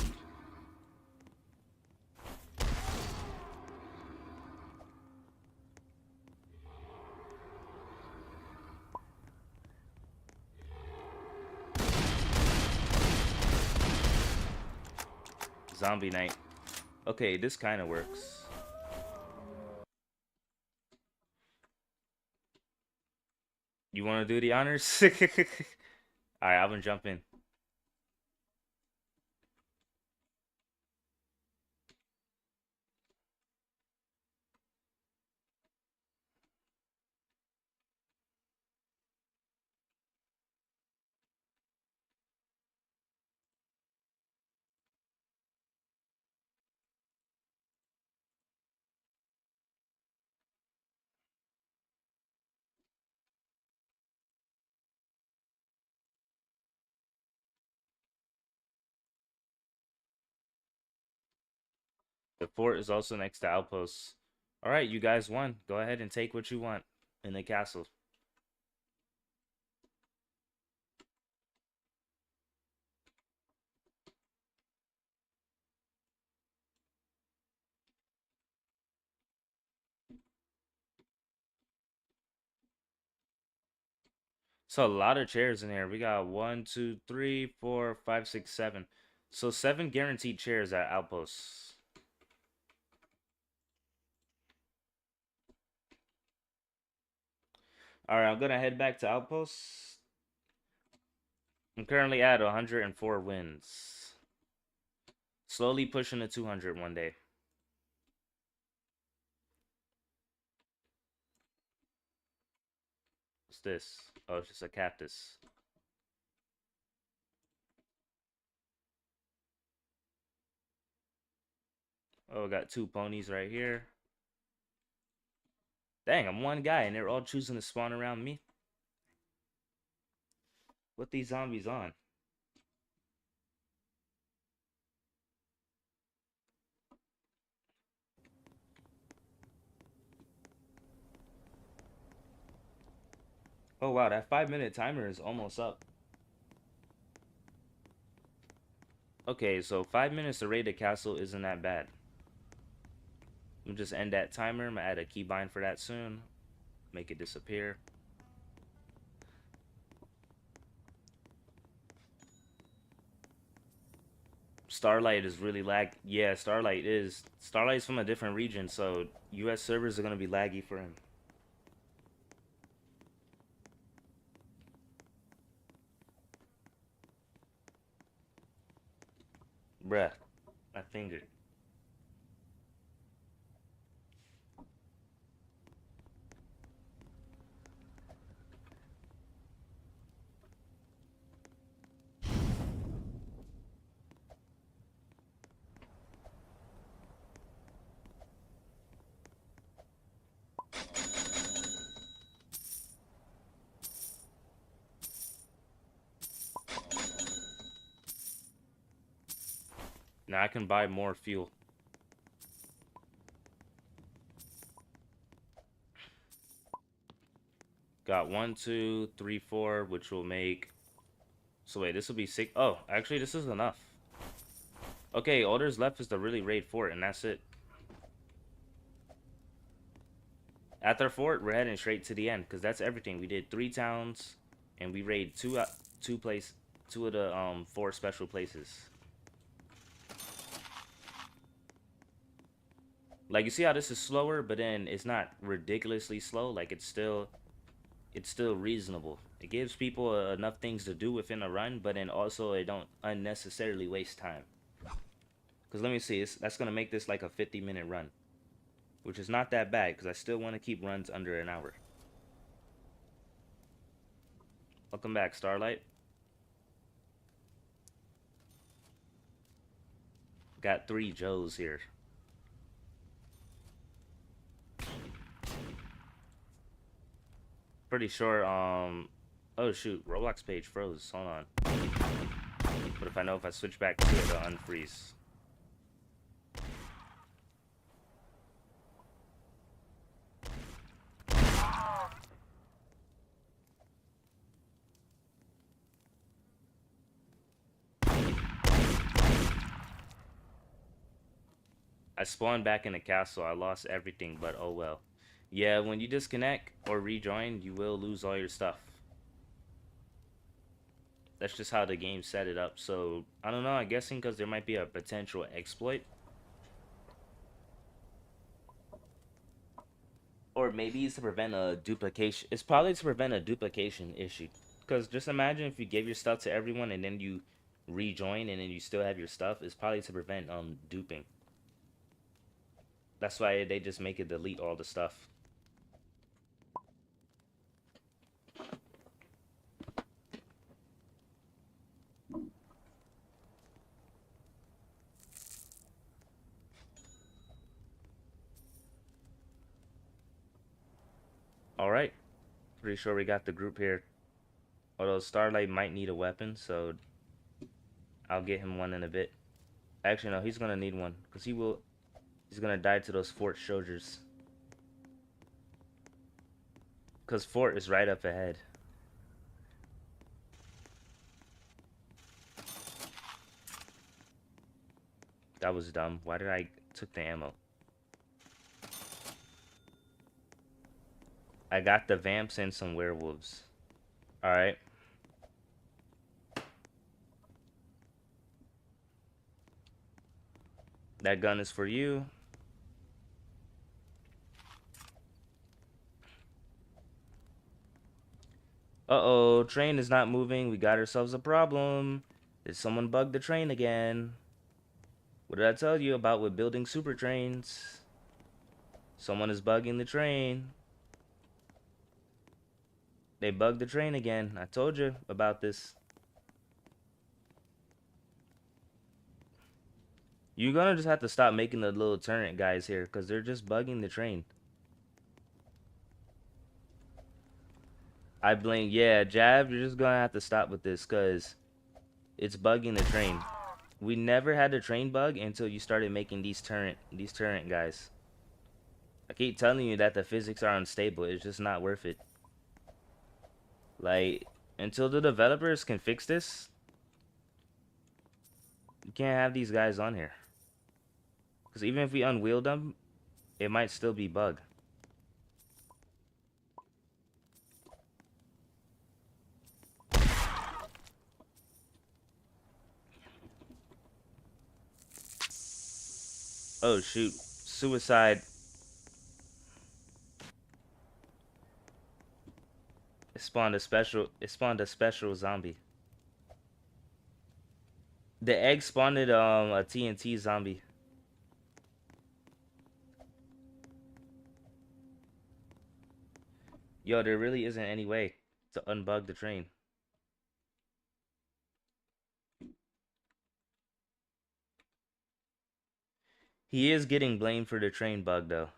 Zombie night. Okay, this kind of works. You want to do the honors? Alright, I'm gonna jump in. The fort is also next to outposts. Alright, you guys won. Go ahead and take what you want in the castle. So a lot of chairs in here. We got 1, 2, 3, 4, 5, 6, 7. So 7 guaranteed chairs at Outposts. All right, I'm gonna head back to Outposts. I'm currently at 104 wins. Slowly pushing to 200 one day. What's this? Oh, it's just a cactus. Oh, got 2 ponies right here. Dang, I'm one guy and they're all choosing to spawn around me. What these zombies on? Oh wow, that 5-minute timer is almost up. Okay, so 5 minutes to raid the castle isn't that bad. Let me just end that timer. I'm gonna add a keybind for that soon. Make it disappear. Starlight is really lag. Yeah, Starlight is. Starlight's from a different region, so US servers are gonna be laggy for him. Bruh, my finger. Now I can buy more fuel. Got 1, 2, 3, 4, which will make. So wait, this will be 6. Oh, actually, this is enough. Okay, all there's left is to really raid fort, and that's it. After fort, we're heading straight to the end, because that's everything. We did 3 towns, and we raid two of the 4 special places. Like, you see how this is slower, but then it's not ridiculously slow. Like, it's still reasonable. It gives people enough things to do within a run, but then also it don't unnecessarily waste time. Because let me see, that's going to make this like a 50-minute run, which is not that bad because I still want to keep runs under an hour. Welcome back, Starlight. Got 3 Joes here. Pretty sure, oh shoot, Roblox page froze. Hold on. But if I switch back to it, it'll unfreeze. I spawned back in the castle. I lost everything, but oh well. Yeah, when you disconnect or rejoin, you will lose all your stuff. That's just how the game set it up. So, I don't know. I'm guessing because there might be a potential exploit. Or maybe it's to prevent a duplication. It's probably to prevent a duplication issue. Because just imagine if you gave your stuff to everyone and then you rejoin and then you still have your stuff. It's probably to prevent duping. That's why they just make it delete all the stuff. Alright. Pretty sure we got the group here. Although Starlight might need a weapon, so I'll get him one in a bit. Actually, no, he's gonna need one. Because he's gonna die to those fort soldiers. Because fort is right up ahead. That was dumb. Why did I took the ammo? I got the vamps and some werewolves. All right. That gun is for you. Uh-oh, train is not moving. We got ourselves a problem. Did someone bug the train again? What did I tell you about with building super trains? Someone is bugging the train. They bugged the train again. I told you about this. You're gonna just have to stop making the little turret guys here, because they're just bugging the train. I blame, yeah, Jab, you're just gonna have to stop with this, because it's bugging the train. We never had a train bug until you started making these turret guys. I keep telling you that the physics are unstable. It's just not worth it. Like, until the developers can fix this, you can't have these guys on here. Because even if we unwheel them, it might still be bug. Oh shoot. Suicide. It spawned a special zombie. The egg spawned a TNT zombie. Yo, there really isn't any way to unbug the train. He is getting blamed for the train bug though.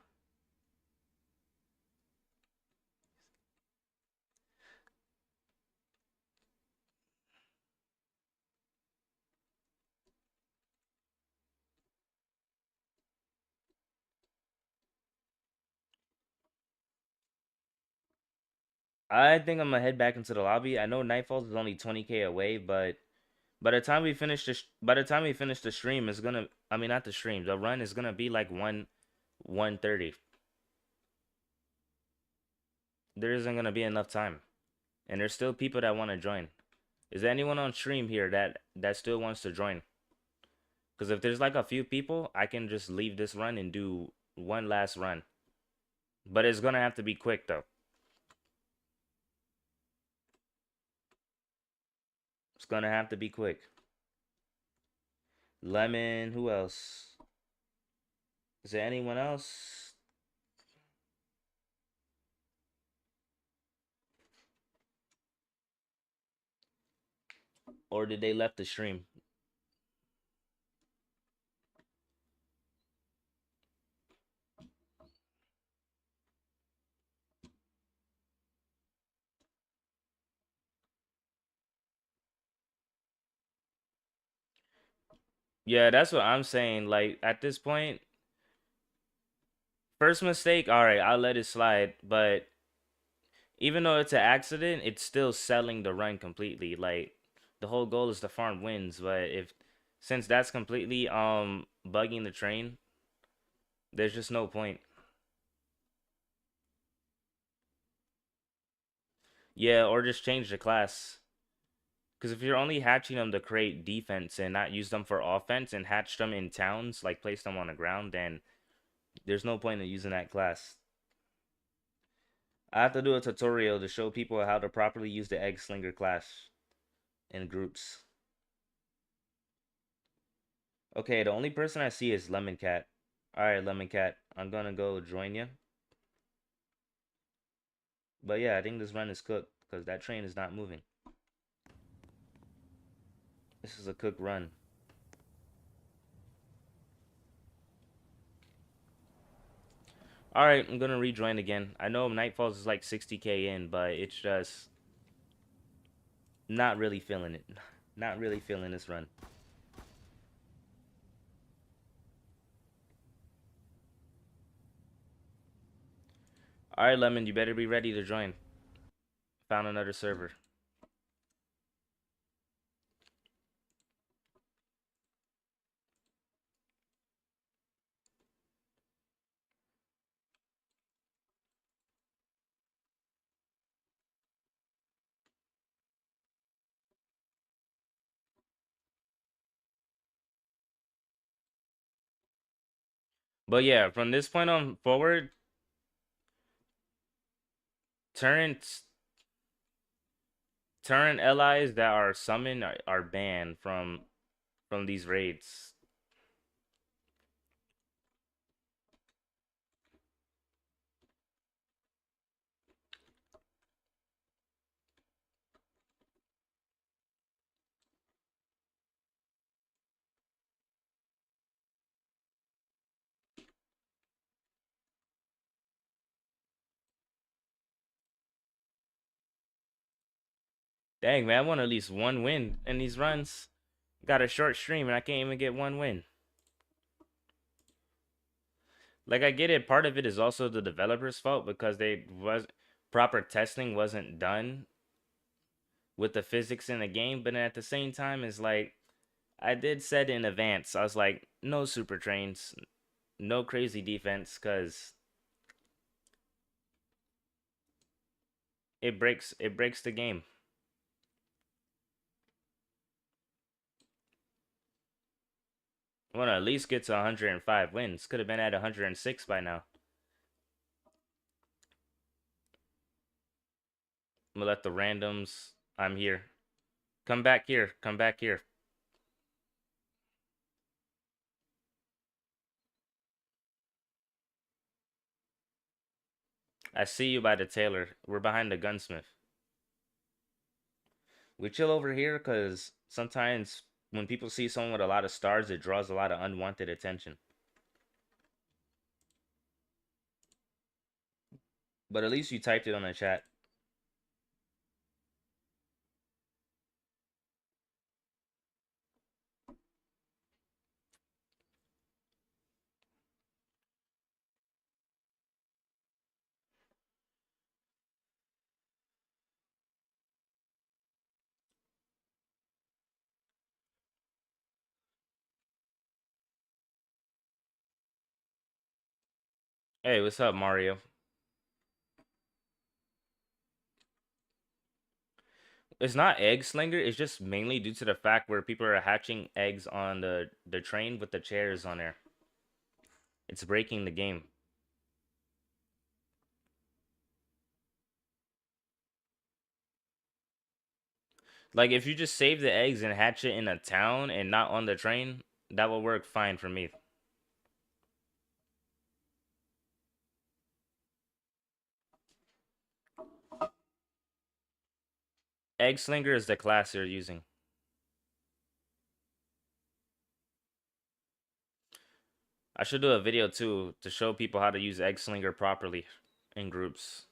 I think I'm gonna head back into the lobby. I know Nightfalls is only 20k away, but by the time we finish the stream, it's gonna, I mean, not the stream, the run is gonna be like 130. There isn't gonna be enough time, and there's still people that want to join. Is there anyone on stream here that still wants to join? Because if there's like a few people, I can just leave this run and do one last run. But it's gonna have to be quick though. It's gonna have to be quick. Lemon, who else? Is there anyone else? Or did they left the stream? Yeah, that's what I'm saying. Like at this point, first mistake, all right, I'll let it slide. But even though it's an accident, it's still selling the run completely. Like the whole goal is to farm wins. But if since that's completely bugging the train, there's just no point. Yeah, or just change the class. Because if you're only hatching them to create defense and not use them for offense and hatch them in towns, like place them on the ground, then there's no point in using that class. I have to do a tutorial to show people how to properly use the egg slinger class in groups. Okay, the only person I see is Lemon Cat. Alright, Lemon Cat, I'm gonna go join you. But yeah, I think this run is cooked because that train is not moving. This is a cooked run. Alright, I'm gonna rejoin again. I know Nightfalls is like 60k in, but it's just not really feeling it. Not really feeling this run. Alright, Lemon, you better be ready to join. Found another server. But yeah, from this point on forward, turrent turrent allies that are summoned are banned from these raids. Dang, man, I want at least one win in these runs. Got a short stream and I can't even get one win. Like I get it, part of it is also the developer's fault because they was proper testing wasn't done with the physics in the game, but at the same time it's like I did set in advance. I was like, no super trains, no crazy defense, cause it breaks the game. I want to at least get to 105 wins. Could have been at 106 by now. I'm gonna let the randoms. I'm here. Come back here. Come back here. I see you by the tailor. We're behind the gunsmith. We chill over here because sometimes when people see someone with a lot of stars, it draws a lot of unwanted attention. But at least you typed it on the chat. Hey, what's up, Mario? It's not egg slinger. It's just mainly due to the fact where people are hatching eggs on the train with the chairs on there. It's breaking the game. Like if you just save the eggs and hatch it in a town and not on the train, that will work fine for me. Egg slinger is the class you're using. I should do a video too to show people how to use egg slinger properly in groups.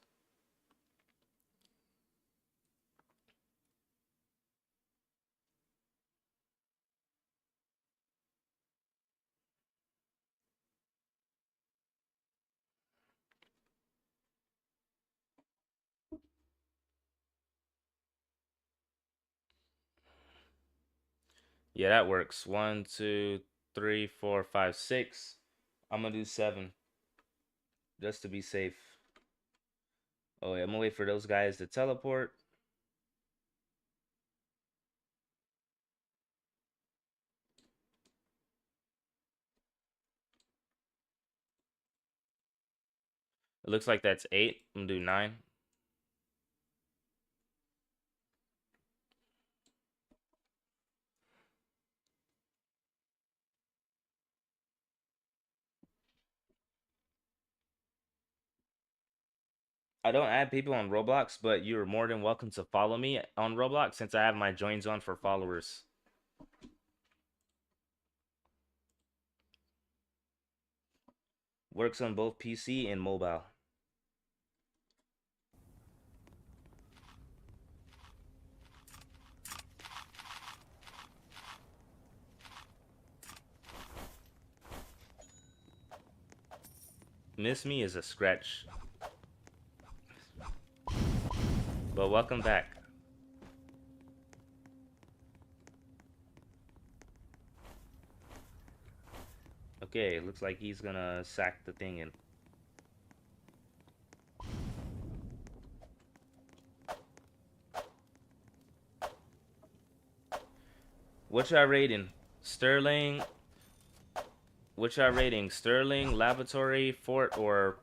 Yeah, that works. 1, 2, 3, 4, 5, 6. I'm gonna do 7 just to be safe. Oh yeah, I'm gonna wait for those guys to teleport. It looks like that's 8. I'm gonna do 9. I don't add people on Roblox, but you're more than welcome to follow me on Roblox since I have my joins on for followers. Works on both PC and mobile. Miss me is a scratch. But welcome back. Okay, looks like he's gonna sack the thing in. What y'all rating? Sterling, What's our rating? Sterling, laboratory, fort, or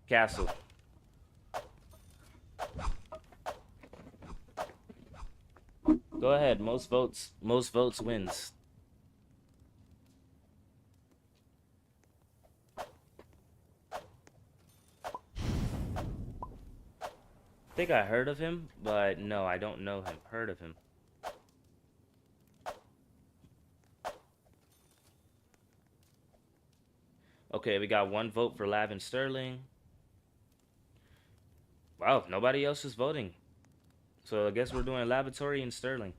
castle? Go ahead. Most votes. Most votes wins. I think I heard of him, but no, I don't know him. Heard of him. Okay, we got one vote for Lav and Sterling. Wow, nobody else is voting. So I guess we're doing laboratory and Sterling.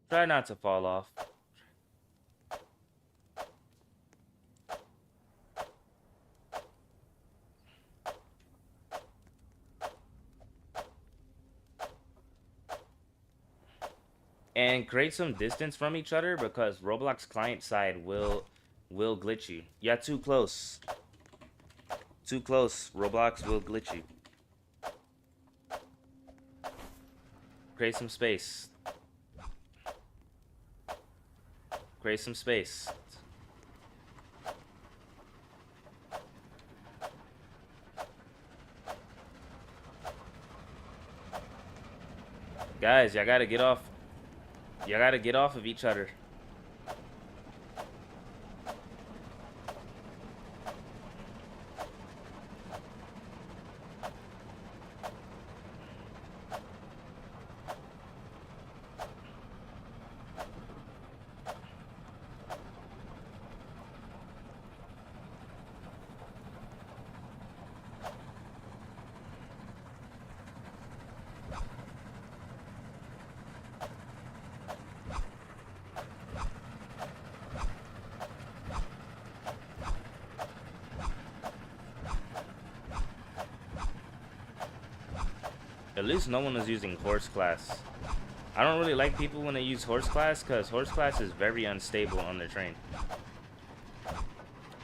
Try not to fall off. And create some distance from each other because Roblox client side will glitch you. Yeah, too close. Too close. Roblox will glitch you. Create some space. Create some space. Guys, y'all gotta get off. Y'all gotta get off of each other. At least no one is using horse class. I don't really like people when they use horse class because horse class is very unstable on their train.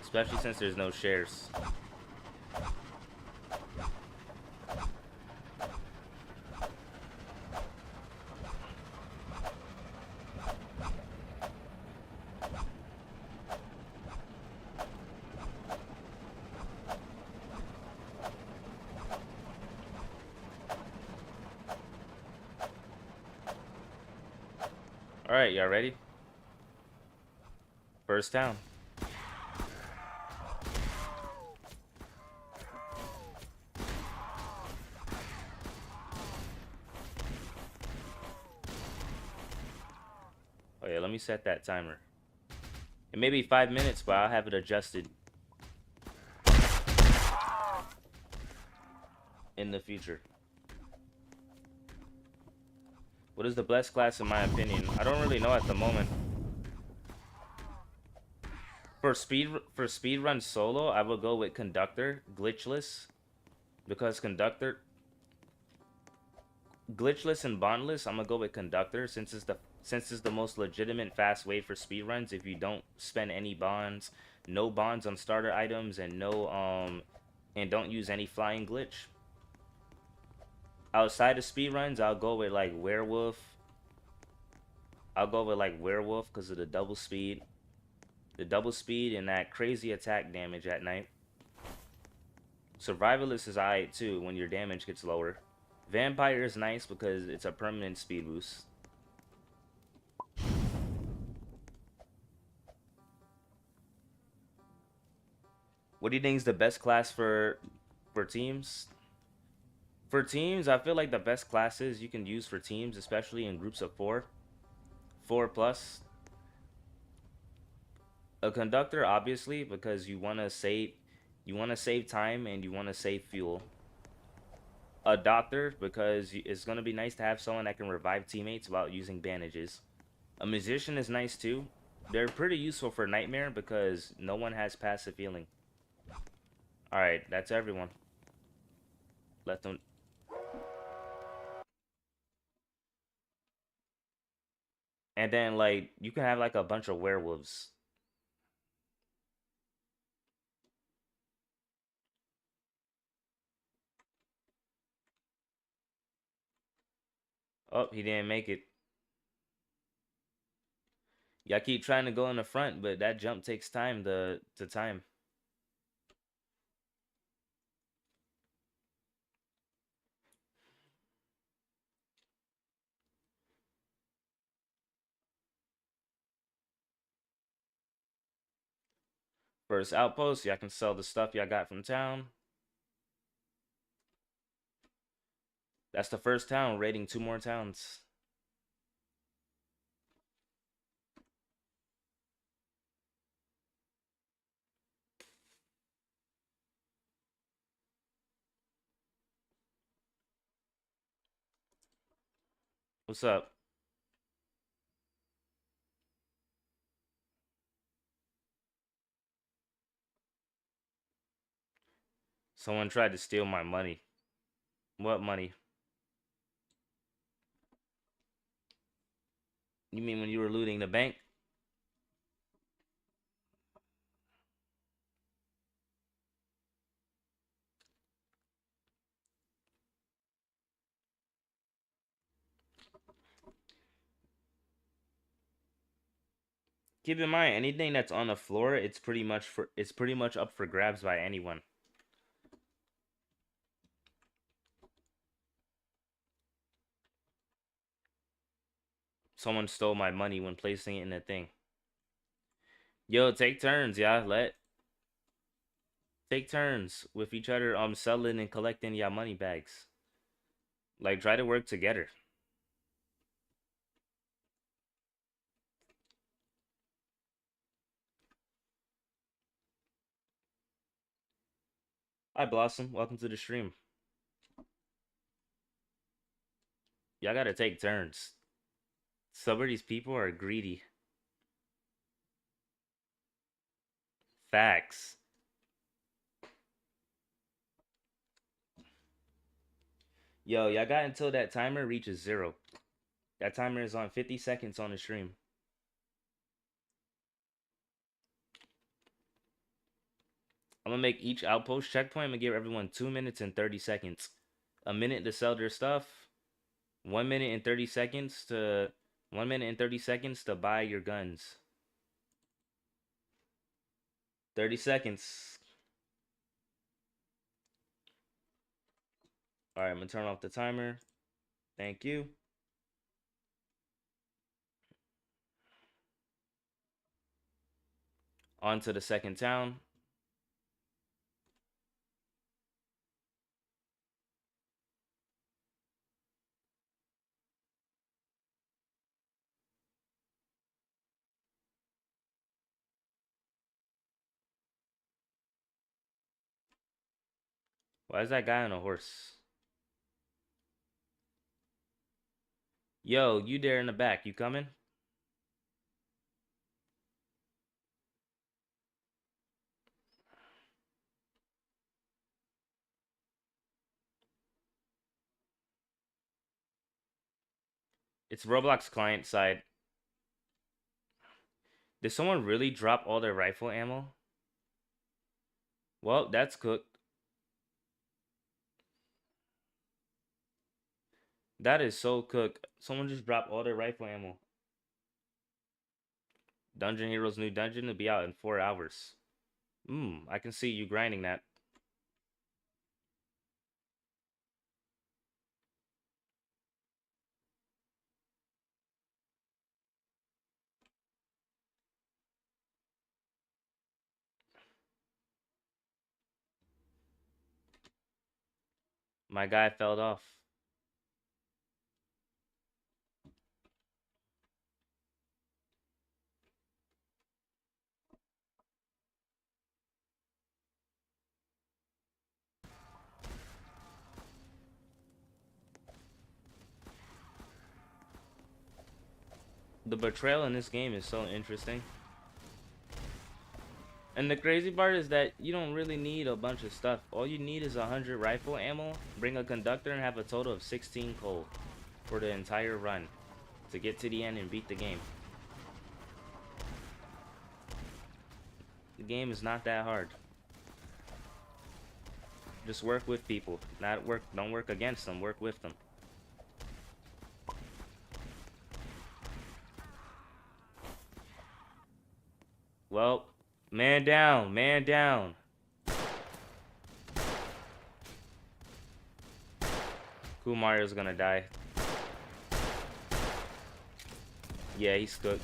Especially since there's no shares. Alright, y'all ready? First down. Oh yeah, let me set that timer. It may be 5 minutes, but I'll have it adjusted in the future. What is the best class in my opinion? I don't really know at the moment. For speedrun solo, I will go with conductor, glitchless, because conductor, glitchless and bondless. I'm gonna go with conductor since it's the most legitimate fast way for speedruns. If you don't spend any bonds, no bonds on starter items, and and don't use any flying glitch. Outside of speedruns, I'll go with like werewolf. I'll go with like werewolf because of the double speed. The double speed and that crazy attack damage at night. Survivalist is alright too when your damage gets lower. Vampire is nice because it's a permanent speed boost. What do you think is the best class for teams? For teams, I feel like the best classes you can use for teams, especially in groups of 4 plus. A conductor, obviously, because you want to save time and you want to save fuel. A doctor, because it's going to be nice to have someone that can revive teammates without using bandages. A musician is nice too, They're pretty useful for Nightmare because no one has passive healing. Alright, that's everyone. Let them... And then, like, you can have, like, a bunch of werewolves. Oh, he didn't make it. Y'all keep trying to go in the front, but that jump takes time to time. First outpost, y'all can sell the stuff y'all got from town. That's the first town, raiding 2 more towns. What's up? Someone tried to steal my money. What money? You mean when you were looting the bank? Keep in mind, anything that's on the floor, it's pretty much up for grabs by anyone. Someone stole my money when placing it in the thing. Yo, take turns, yeah. Take turns with each other selling and collecting your money bags. Like, try to work together. Hi Blossom, welcome to the stream. Y'all gotta take turns. Some of these people are greedy. Facts. Yo, y'all got until that timer reaches 0. That timer is on 50 seconds on the stream. I'm gonna make each outpost checkpoint. I'm gonna give everyone 2 minutes and 30 seconds. A minute to sell their stuff. 1 minute and 30 seconds to 1 minute and 30 seconds to buy your guns. 30 seconds. Alright, I'm gonna turn off the timer. Thank you. On to the second town. Why is that guy on a horse? Yo, you there in the back, you coming? It's Roblox client side. Did someone really drop all their rifle ammo? Well, that's cooked. That is so cooked. Someone just dropped all their rifle ammo. Dungeon Heroes new dungeon will be out in 4 hours. I can see you grinding that. My guy fell off. The betrayal in this game is so interesting. And the crazy part is that you don't really need a bunch of stuff. All you need is 100 rifle ammo, bring a conductor, and have a total of 16 coal for the entire run to get to the end and beat the game. The game is not that hard. Just work with people. Don't work against them, work with them. Well, man down, man down. Kumario's gonna die. Yeah, he's cooked.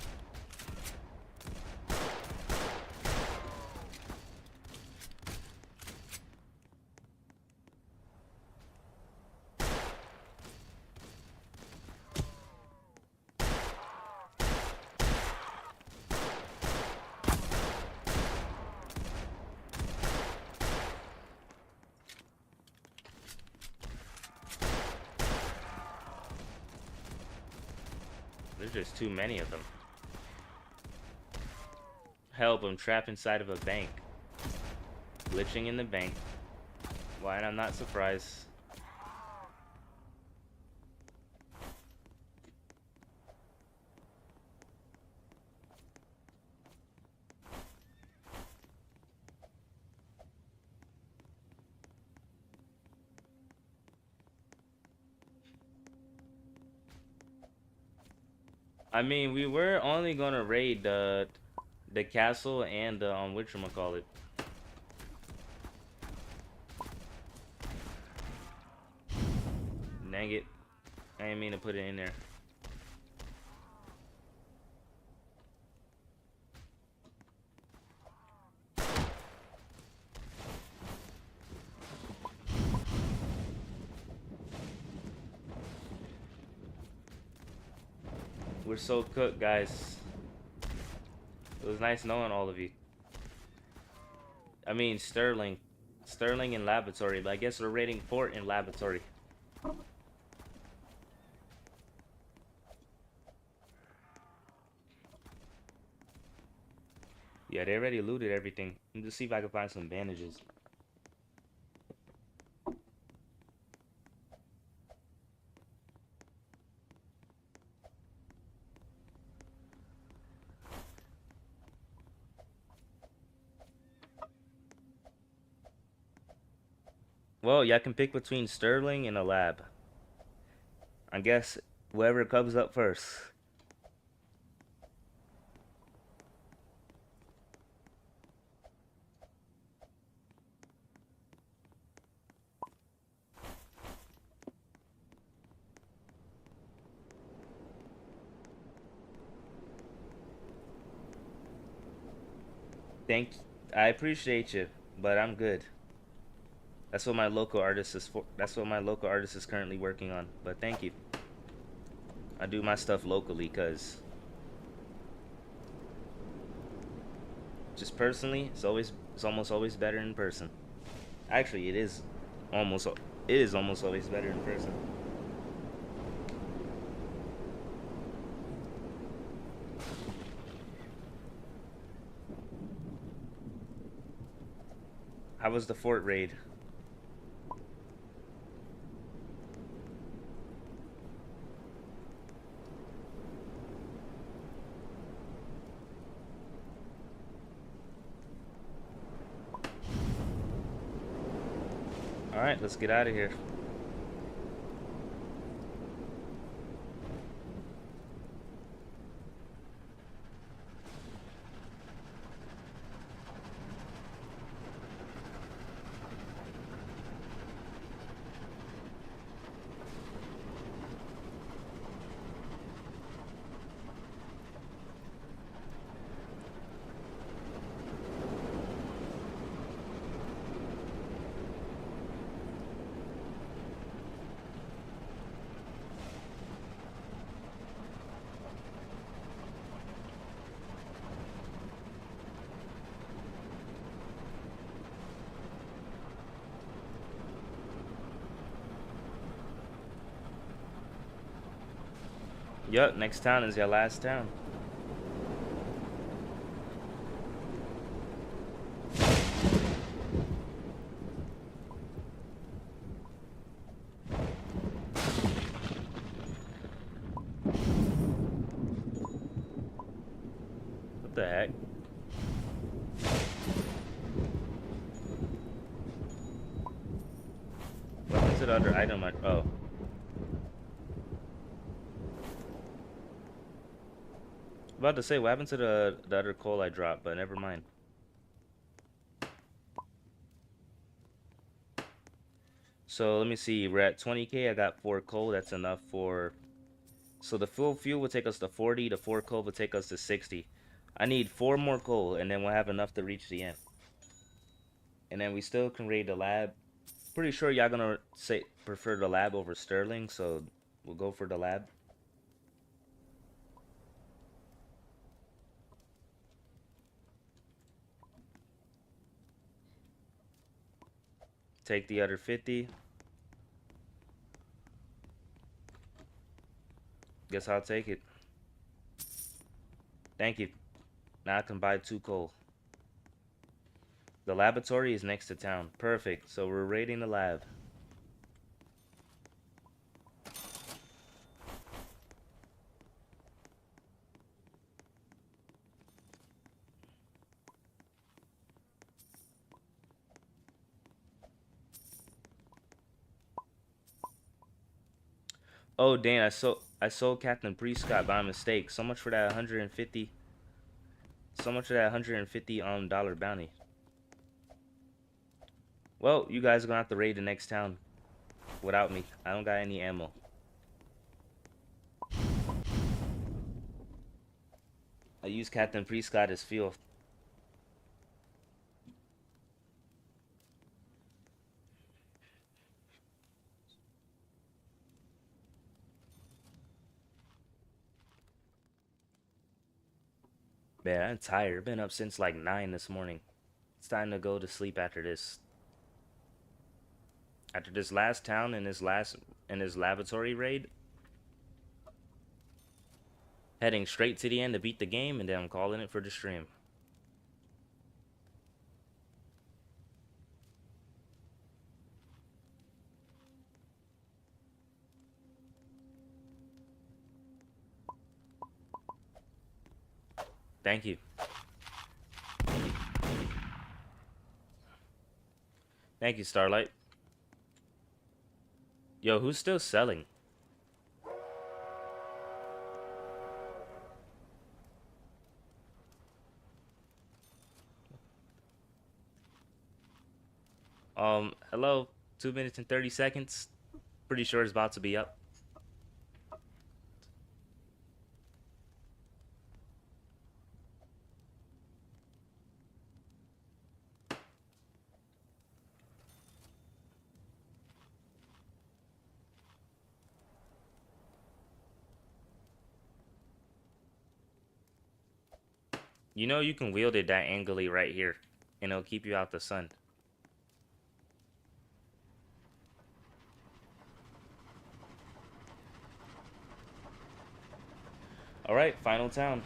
There's just too many of them. Help, I'm trapped inside of a bank. Glitching in the bank. Why, I'm not surprised. I mean, we were only gonna raid the castle and the whatchamacallit. Dang it. I didn't mean to put it in there. We're so cooked, guys. It was nice knowing all of you. I mean, Sterling. Sterling in laboratory, but I guess we're raiding Fort in laboratory. Yeah, they already looted everything. Let me just see if I can find some bandages. Well, y'all can pick between Sterling and a lab. I guess whoever comes up first. Thank I appreciate you, but I'm good. That's what my local artist is for. That's what my local artist is currently working on. But thank you. I do my stuff locally because just personally, it's almost always better in person. Actually, almost it is almost always better in person. How was the fort raid? All right, let's get out of here. Yup, next town is your last town. What the heck? What happened to the other item? Oh. About to say, what happened to the other coal I dropped, but never mind. So let me see. We're at 20K. I got 4 coal. That's enough for. So the full fuel will take us to 40. The 4 coal will take us to 60. I need 4 more coal, and then we'll have enough to reach the end. And then we still can raid the lab. Pretty sure y'all gonna say prefer the lab over Sterling, so we'll go for the lab. Take the other 50. Guess I'll take it. Thank you. Now I can buy 2 coal. The laboratory is next to town. Perfect. So we're raiding the lab. Oh dang, I sold Captain Prescott by mistake. So much for that 150. So much for that 150 dollar bounty. Well, you guys are gonna have to raid the next town without me. I don't got any ammo. I use Captain Prescott as fuel. Man, I'm tired. I've been up since like 9 this morning. It's time to go to sleep after this. After this last town and this laboratory raid, heading straight to the end to beat the game, and then I'm calling it for the stream. Thank you. Thank you, Starlight. Yo, who's still selling? Hello. 2 minutes and 30 seconds. Pretty sure it's about to be up. You know you can wield it diagonally right here, and it'll keep you out the sun. Alright, final town.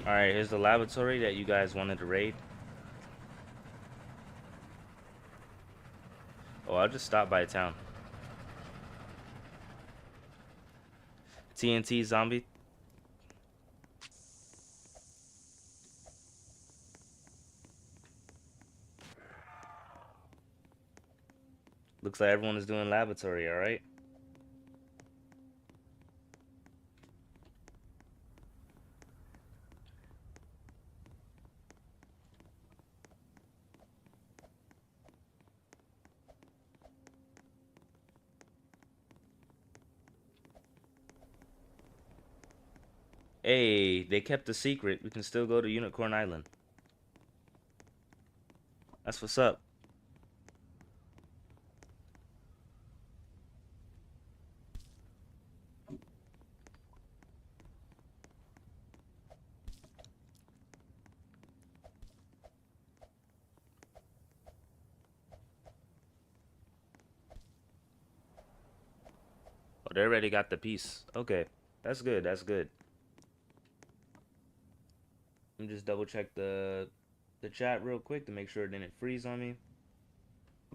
Alright, here's the laboratory that you guys wanted to raid. Oh, I'll just stop by town. TNT zombie. Looks like everyone is doing laboratory, alright? Hey, they kept the secret. We can still go to Unicorn Island. That's what's up. They already got the piece. Okay. That's good. That's good. Let me just double check the chat real quick to make sure it didn't freeze on me.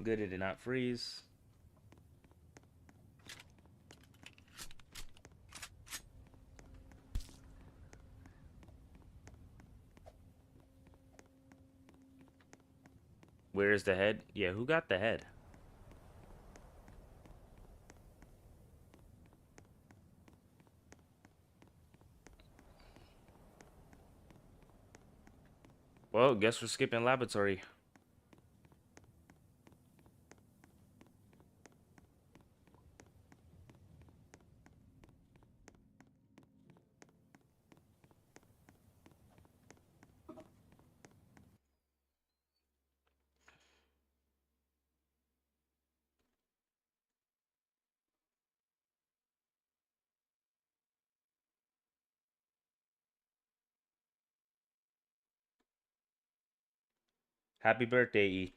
Good, it did not freeze. Where is the head? Yeah, who got the head? Well, guess we're skipping laboratory. Happy birthday, E.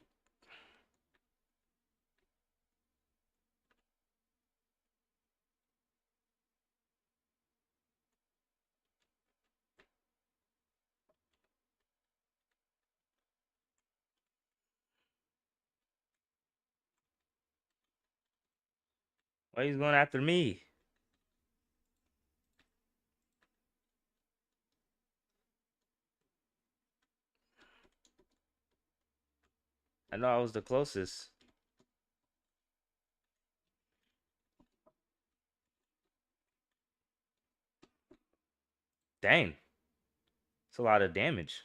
Why he's going after me? I know I was the closest. Dang. It's a lot of damage.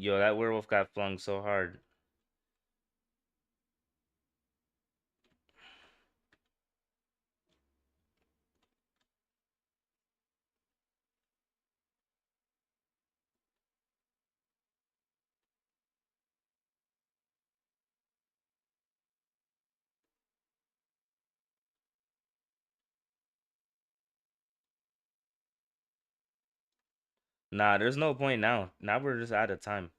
Yo, that werewolf got flung so hard. Nah, there's no point now. Now we're just out of time.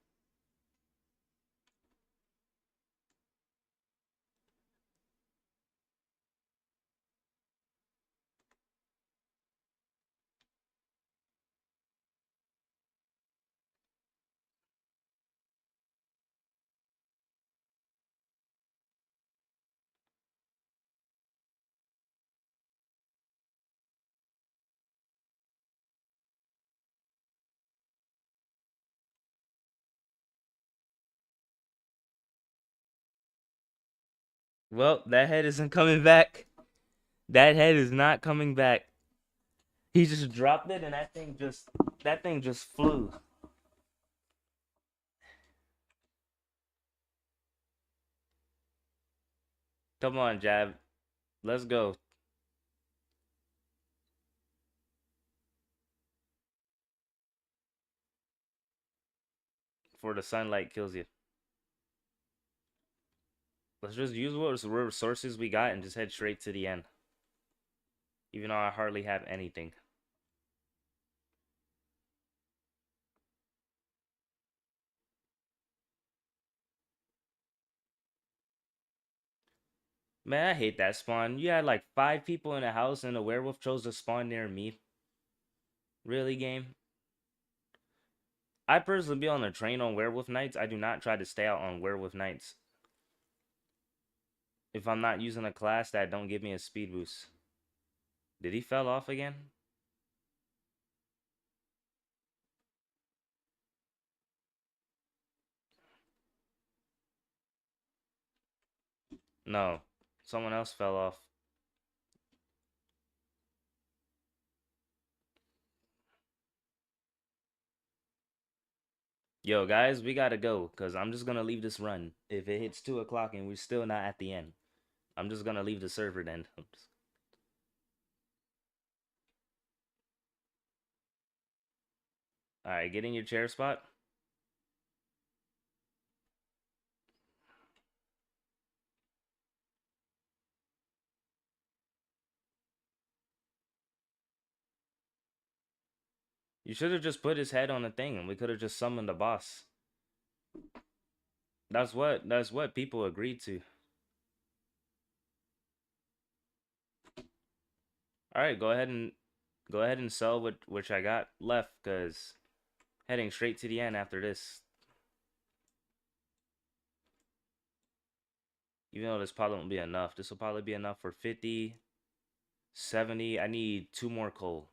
Well, that head isn't coming back. That head is not coming back. He just dropped it and that thing just flew. Come on, Jab. Let's go. Before the sunlight kills you. Let's just use what resources we got and just head straight to the end. Even though I hardly have anything. Man, I hate that spawn. You had like 5 people in a house and a werewolf chose to spawn near me. Really, game? I personally be on a train on werewolf nights. I do not try to stay out on werewolf nights. If I'm not using a class that don't give me a speed boost. Did he fell off again? No. Someone else fell off. Yo, guys, we gotta go because I'm just gonna leave this run. If it hits 2 o'clock and we're still not at the end, I'm just gonna leave the server then. All right, get in your chair spot. You should have just put his head on the thing and we could have just summoned the boss. That's what people agreed to. All right, go ahead and sell what which I got left because heading straight to the end after this. Even though this probably won't be enough, this will probably be enough for 50, 70. I need 2 more coal.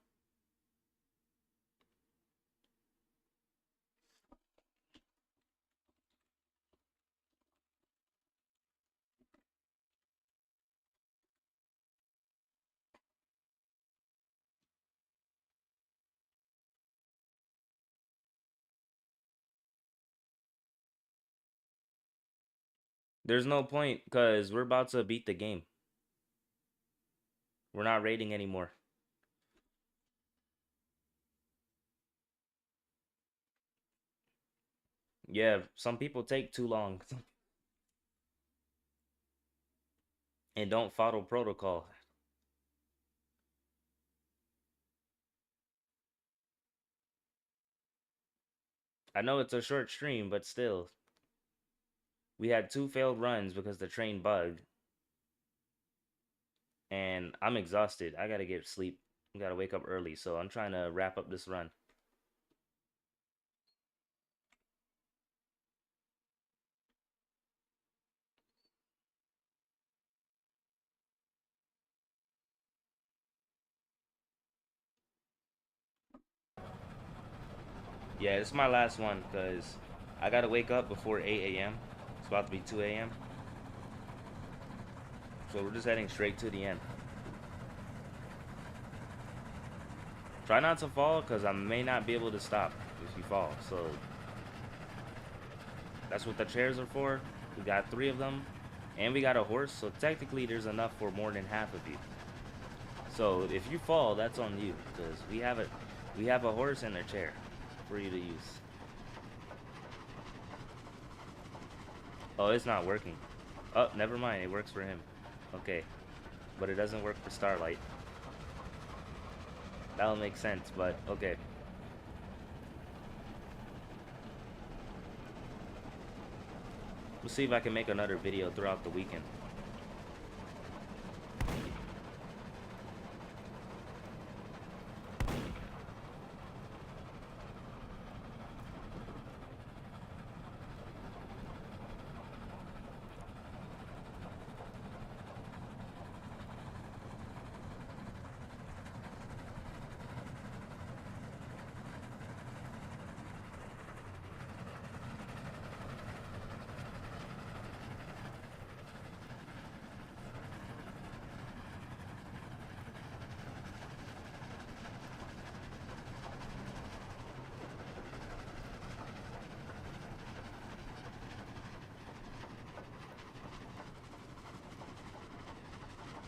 There's no point because we're about to beat the game. We're not raiding anymore. Yeah, some people take too long and don't follow protocol. I know it's a short stream, but still. We had 2 failed runs because the train bugged. And I'm exhausted. I gotta get sleep. I gotta wake up early, so I'm trying to wrap up this run. Yeah, it's my last one because I gotta wake up before 8 a.m. It's about to be 2 a.m. So we're just heading straight to the end. Try not to fall because I may not be able to stop if you fall. So that's what the chairs are for. We got 3 of them. And we got a horse, so technically there's enough for more than half of you. So if you fall, that's on you because we have a horse and a chair for you to use. Oh, it's not working. Oh, never mind. It works for him. Okay, but it doesn't work for Starlight. That'll make sense, but okay. We'll see if I can make another video throughout the weekend.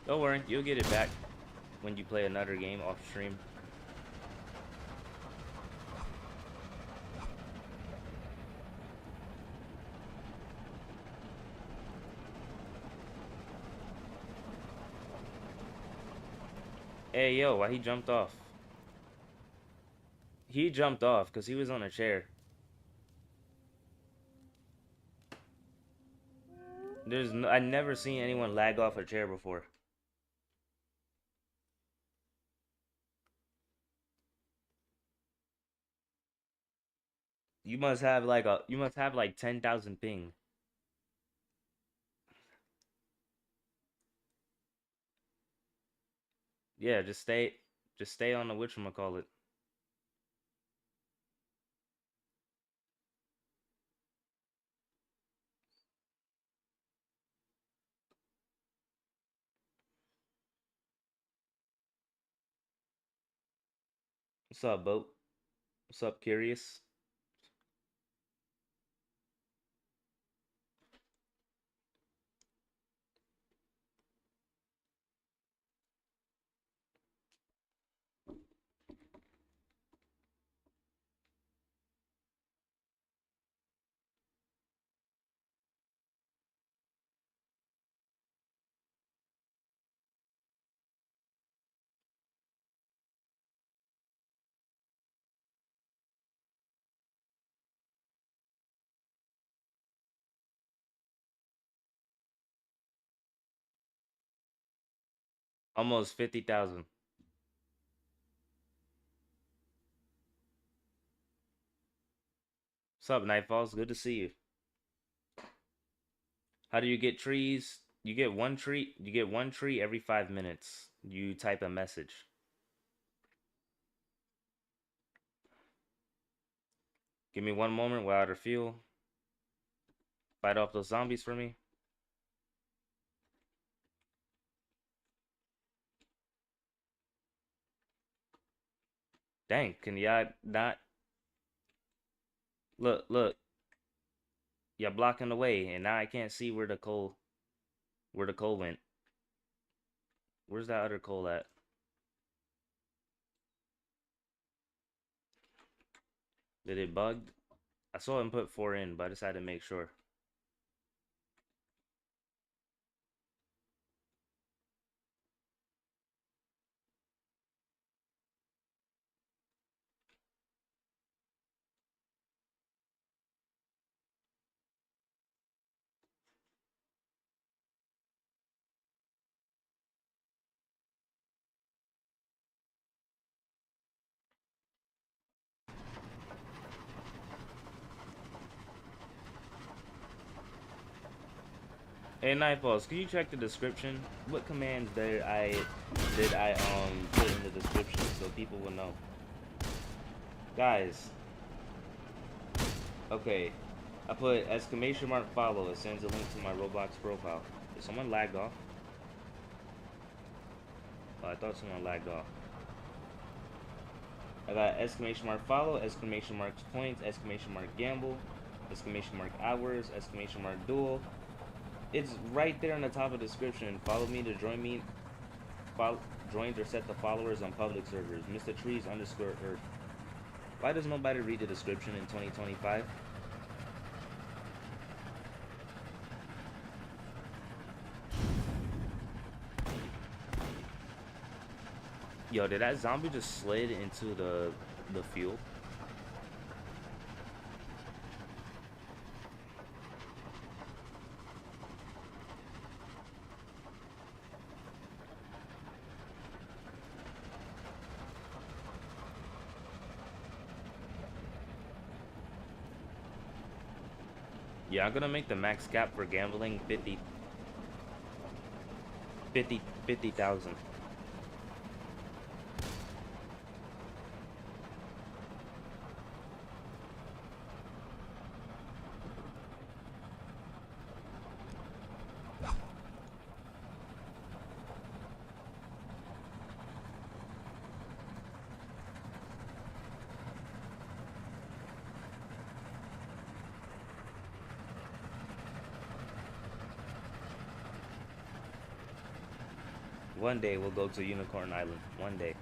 Don't worry, you'll get it back when you play another game off stream. Hey, yo, why he jumped off? He jumped off because he was on a chair. I never seen anyone lag off a chair before. You must have like 10,000 ping. Yeah, just stay on the whatchamacallit. What's up, boat? What's up, curious? Almost 50,000. What's up, Nightfalls? Good to see you. How do you get trees? You get one tree. You get one tree every 5 minutes. You type a message. Give me one moment. We're out of fuel. Fight off those zombies for me. Dang, can y'all not look? You're blocking the way, and now I can't see where the coal went. Where's that other coal at? Did it bug? I saw him put 4 in, but I decided to make sure. Hey, Nightfalls, can you check the description? What commands did I put in the description so people will know? Guys, okay, I put exclamation mark follow. It sends a link to my Roblox profile. Did someone lagged off? Oh, I thought someone lagged off. I got exclamation mark follow, exclamation mark points, exclamation mark gamble, exclamation mark hours, exclamation mark duel. It's right there on the top of the description. Follow me to join me. Joined or set the followers on public servers. MrTrees _ Earth. Why does nobody read the description in 2025? Yo, did that zombie just slid into the fuel? Yeah, I'm gonna make the max cap for gambling 50,000. One day we'll go to Unicorn Island. One day.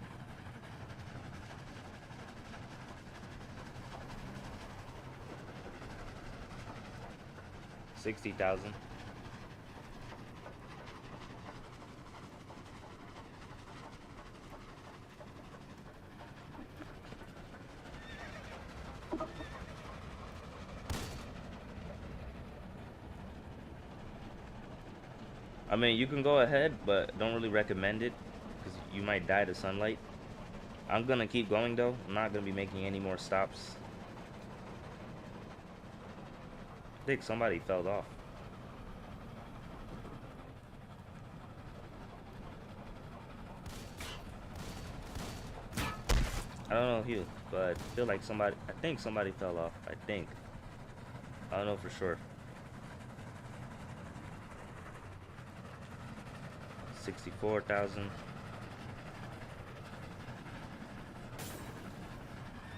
$60,000. I mean, you can go ahead, but don't really recommend it because you might die to sunlight. I'm gonna keep going though. I'm not gonna be making any more stops. I think somebody fell off. I don't know who, but I feel like I think somebody fell off. I think. I don't know for sure. 64,000.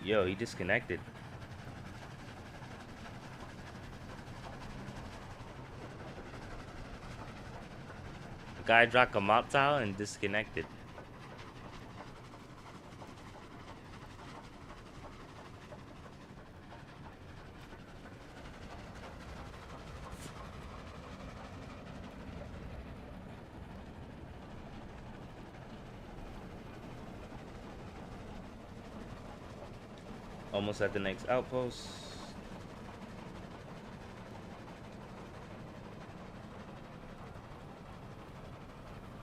Yo, he disconnected. The guy dropped a mop towel and disconnected. Almost at the next outpost.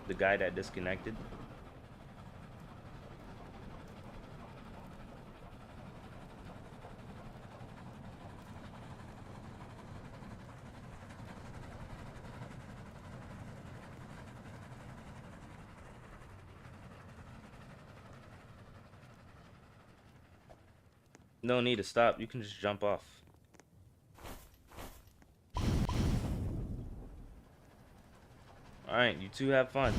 The guy that disconnected. No need to stop. You can just jump off. Alright, you two have fun.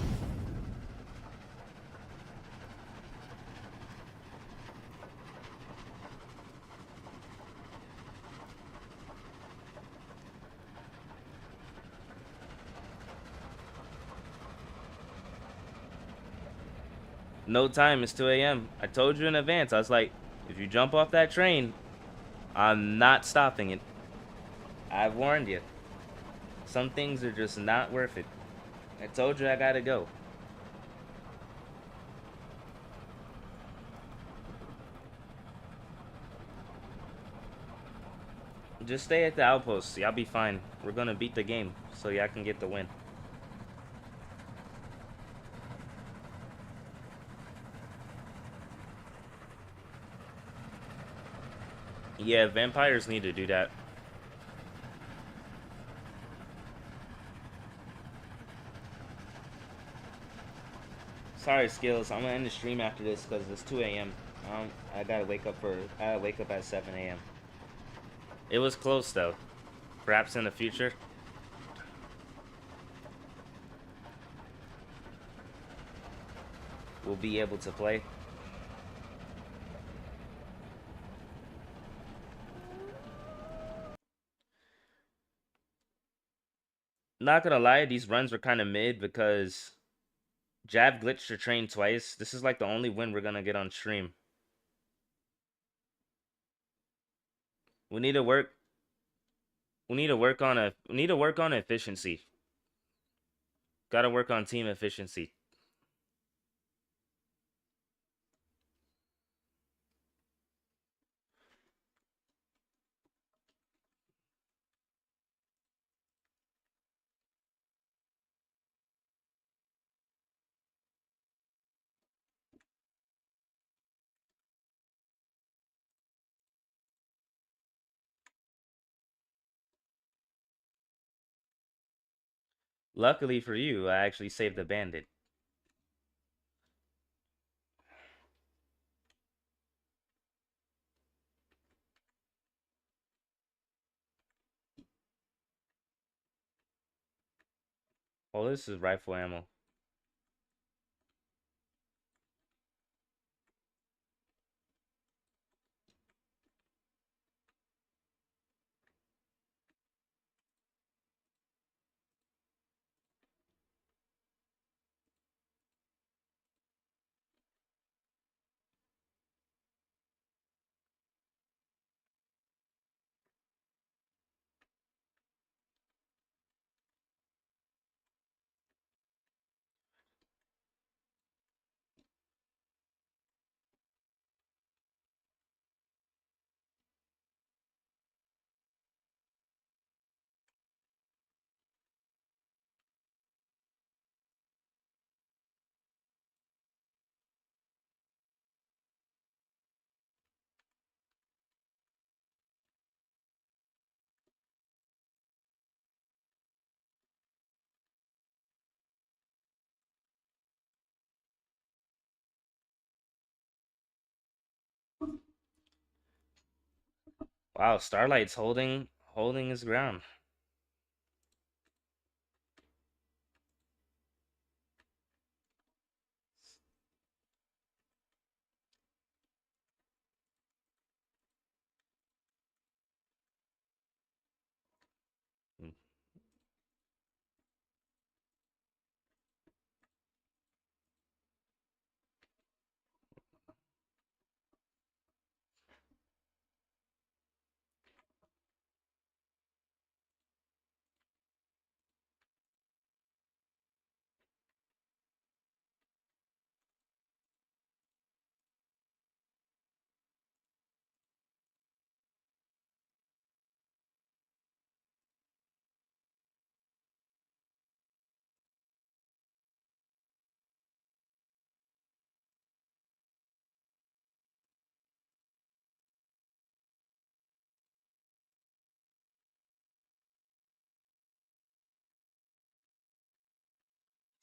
No time, it's 2 a.m. I told you in advance. I was like, if you jump off that train, I'm not stopping it. I've warned you. Some things are just not worth it. I told you I gotta go. Just stay at the outpost. Y'all be fine. We're gonna beat the game so y'all can get the win. Yeah, vampires need to do that. Sorry, Skills. I'm gonna end the stream after this because it's 2 a.m. I gotta wake up at 7 a.m. It was close though. Perhaps in the future. We'll be able to play. Not gonna lie, these runs were kind of mid because Jab glitched the train twice. This is like the only win we're gonna get on stream. We need to work. We need to work on efficiency. Gotta work on team efficiency. Luckily for you, I actually saved the bandit. Oh, this is rifle ammo. Wow, Starlight's holding his ground. Mm.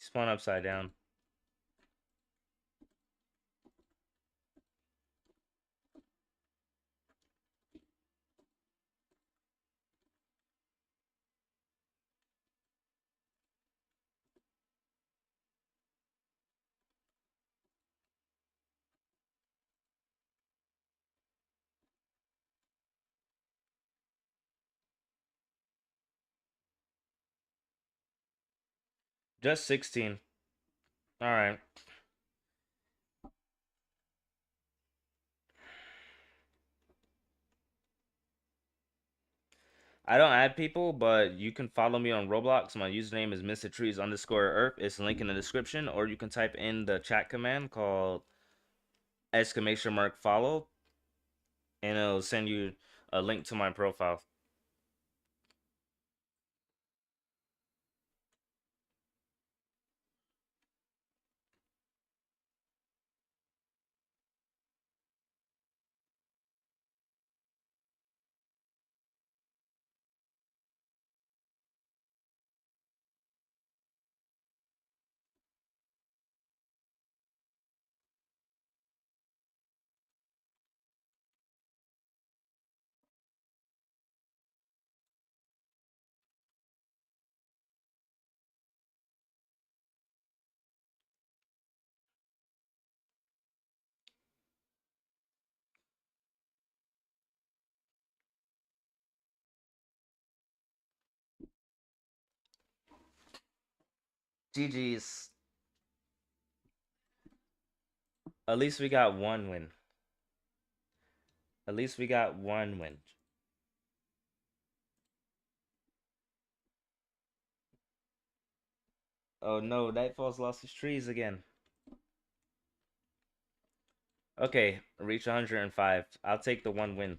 Spawn upside down. Just 16. All right. I don't add people, but you can follow me on Roblox. My username is MrTrees underscore Earth. It's a link in the description, or you can type in the chat command called exclamation mark follow, and it'll send you a link to my profile. GG's. At least we got one win. At least we got one win. Oh no, Nightfall's lost his trees again. Okay, reach 105. I'll take the one win.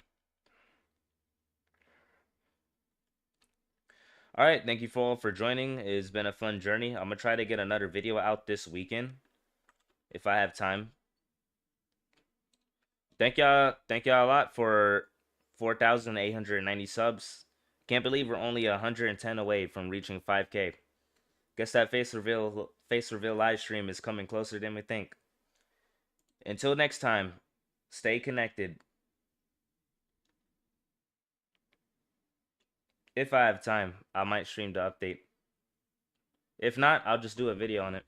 All right, thank you all for joining. It's been a fun journey. I'm gonna try to get another video out this weekend if I have time. Thank y'all a lot for 4,890 subs. Can't believe we're only 110 away from reaching 5K. Guess that face reveal live stream is coming closer than we think. Until next time, stay connected. If I have time, I might stream the update. If not, I'll just do a video on it.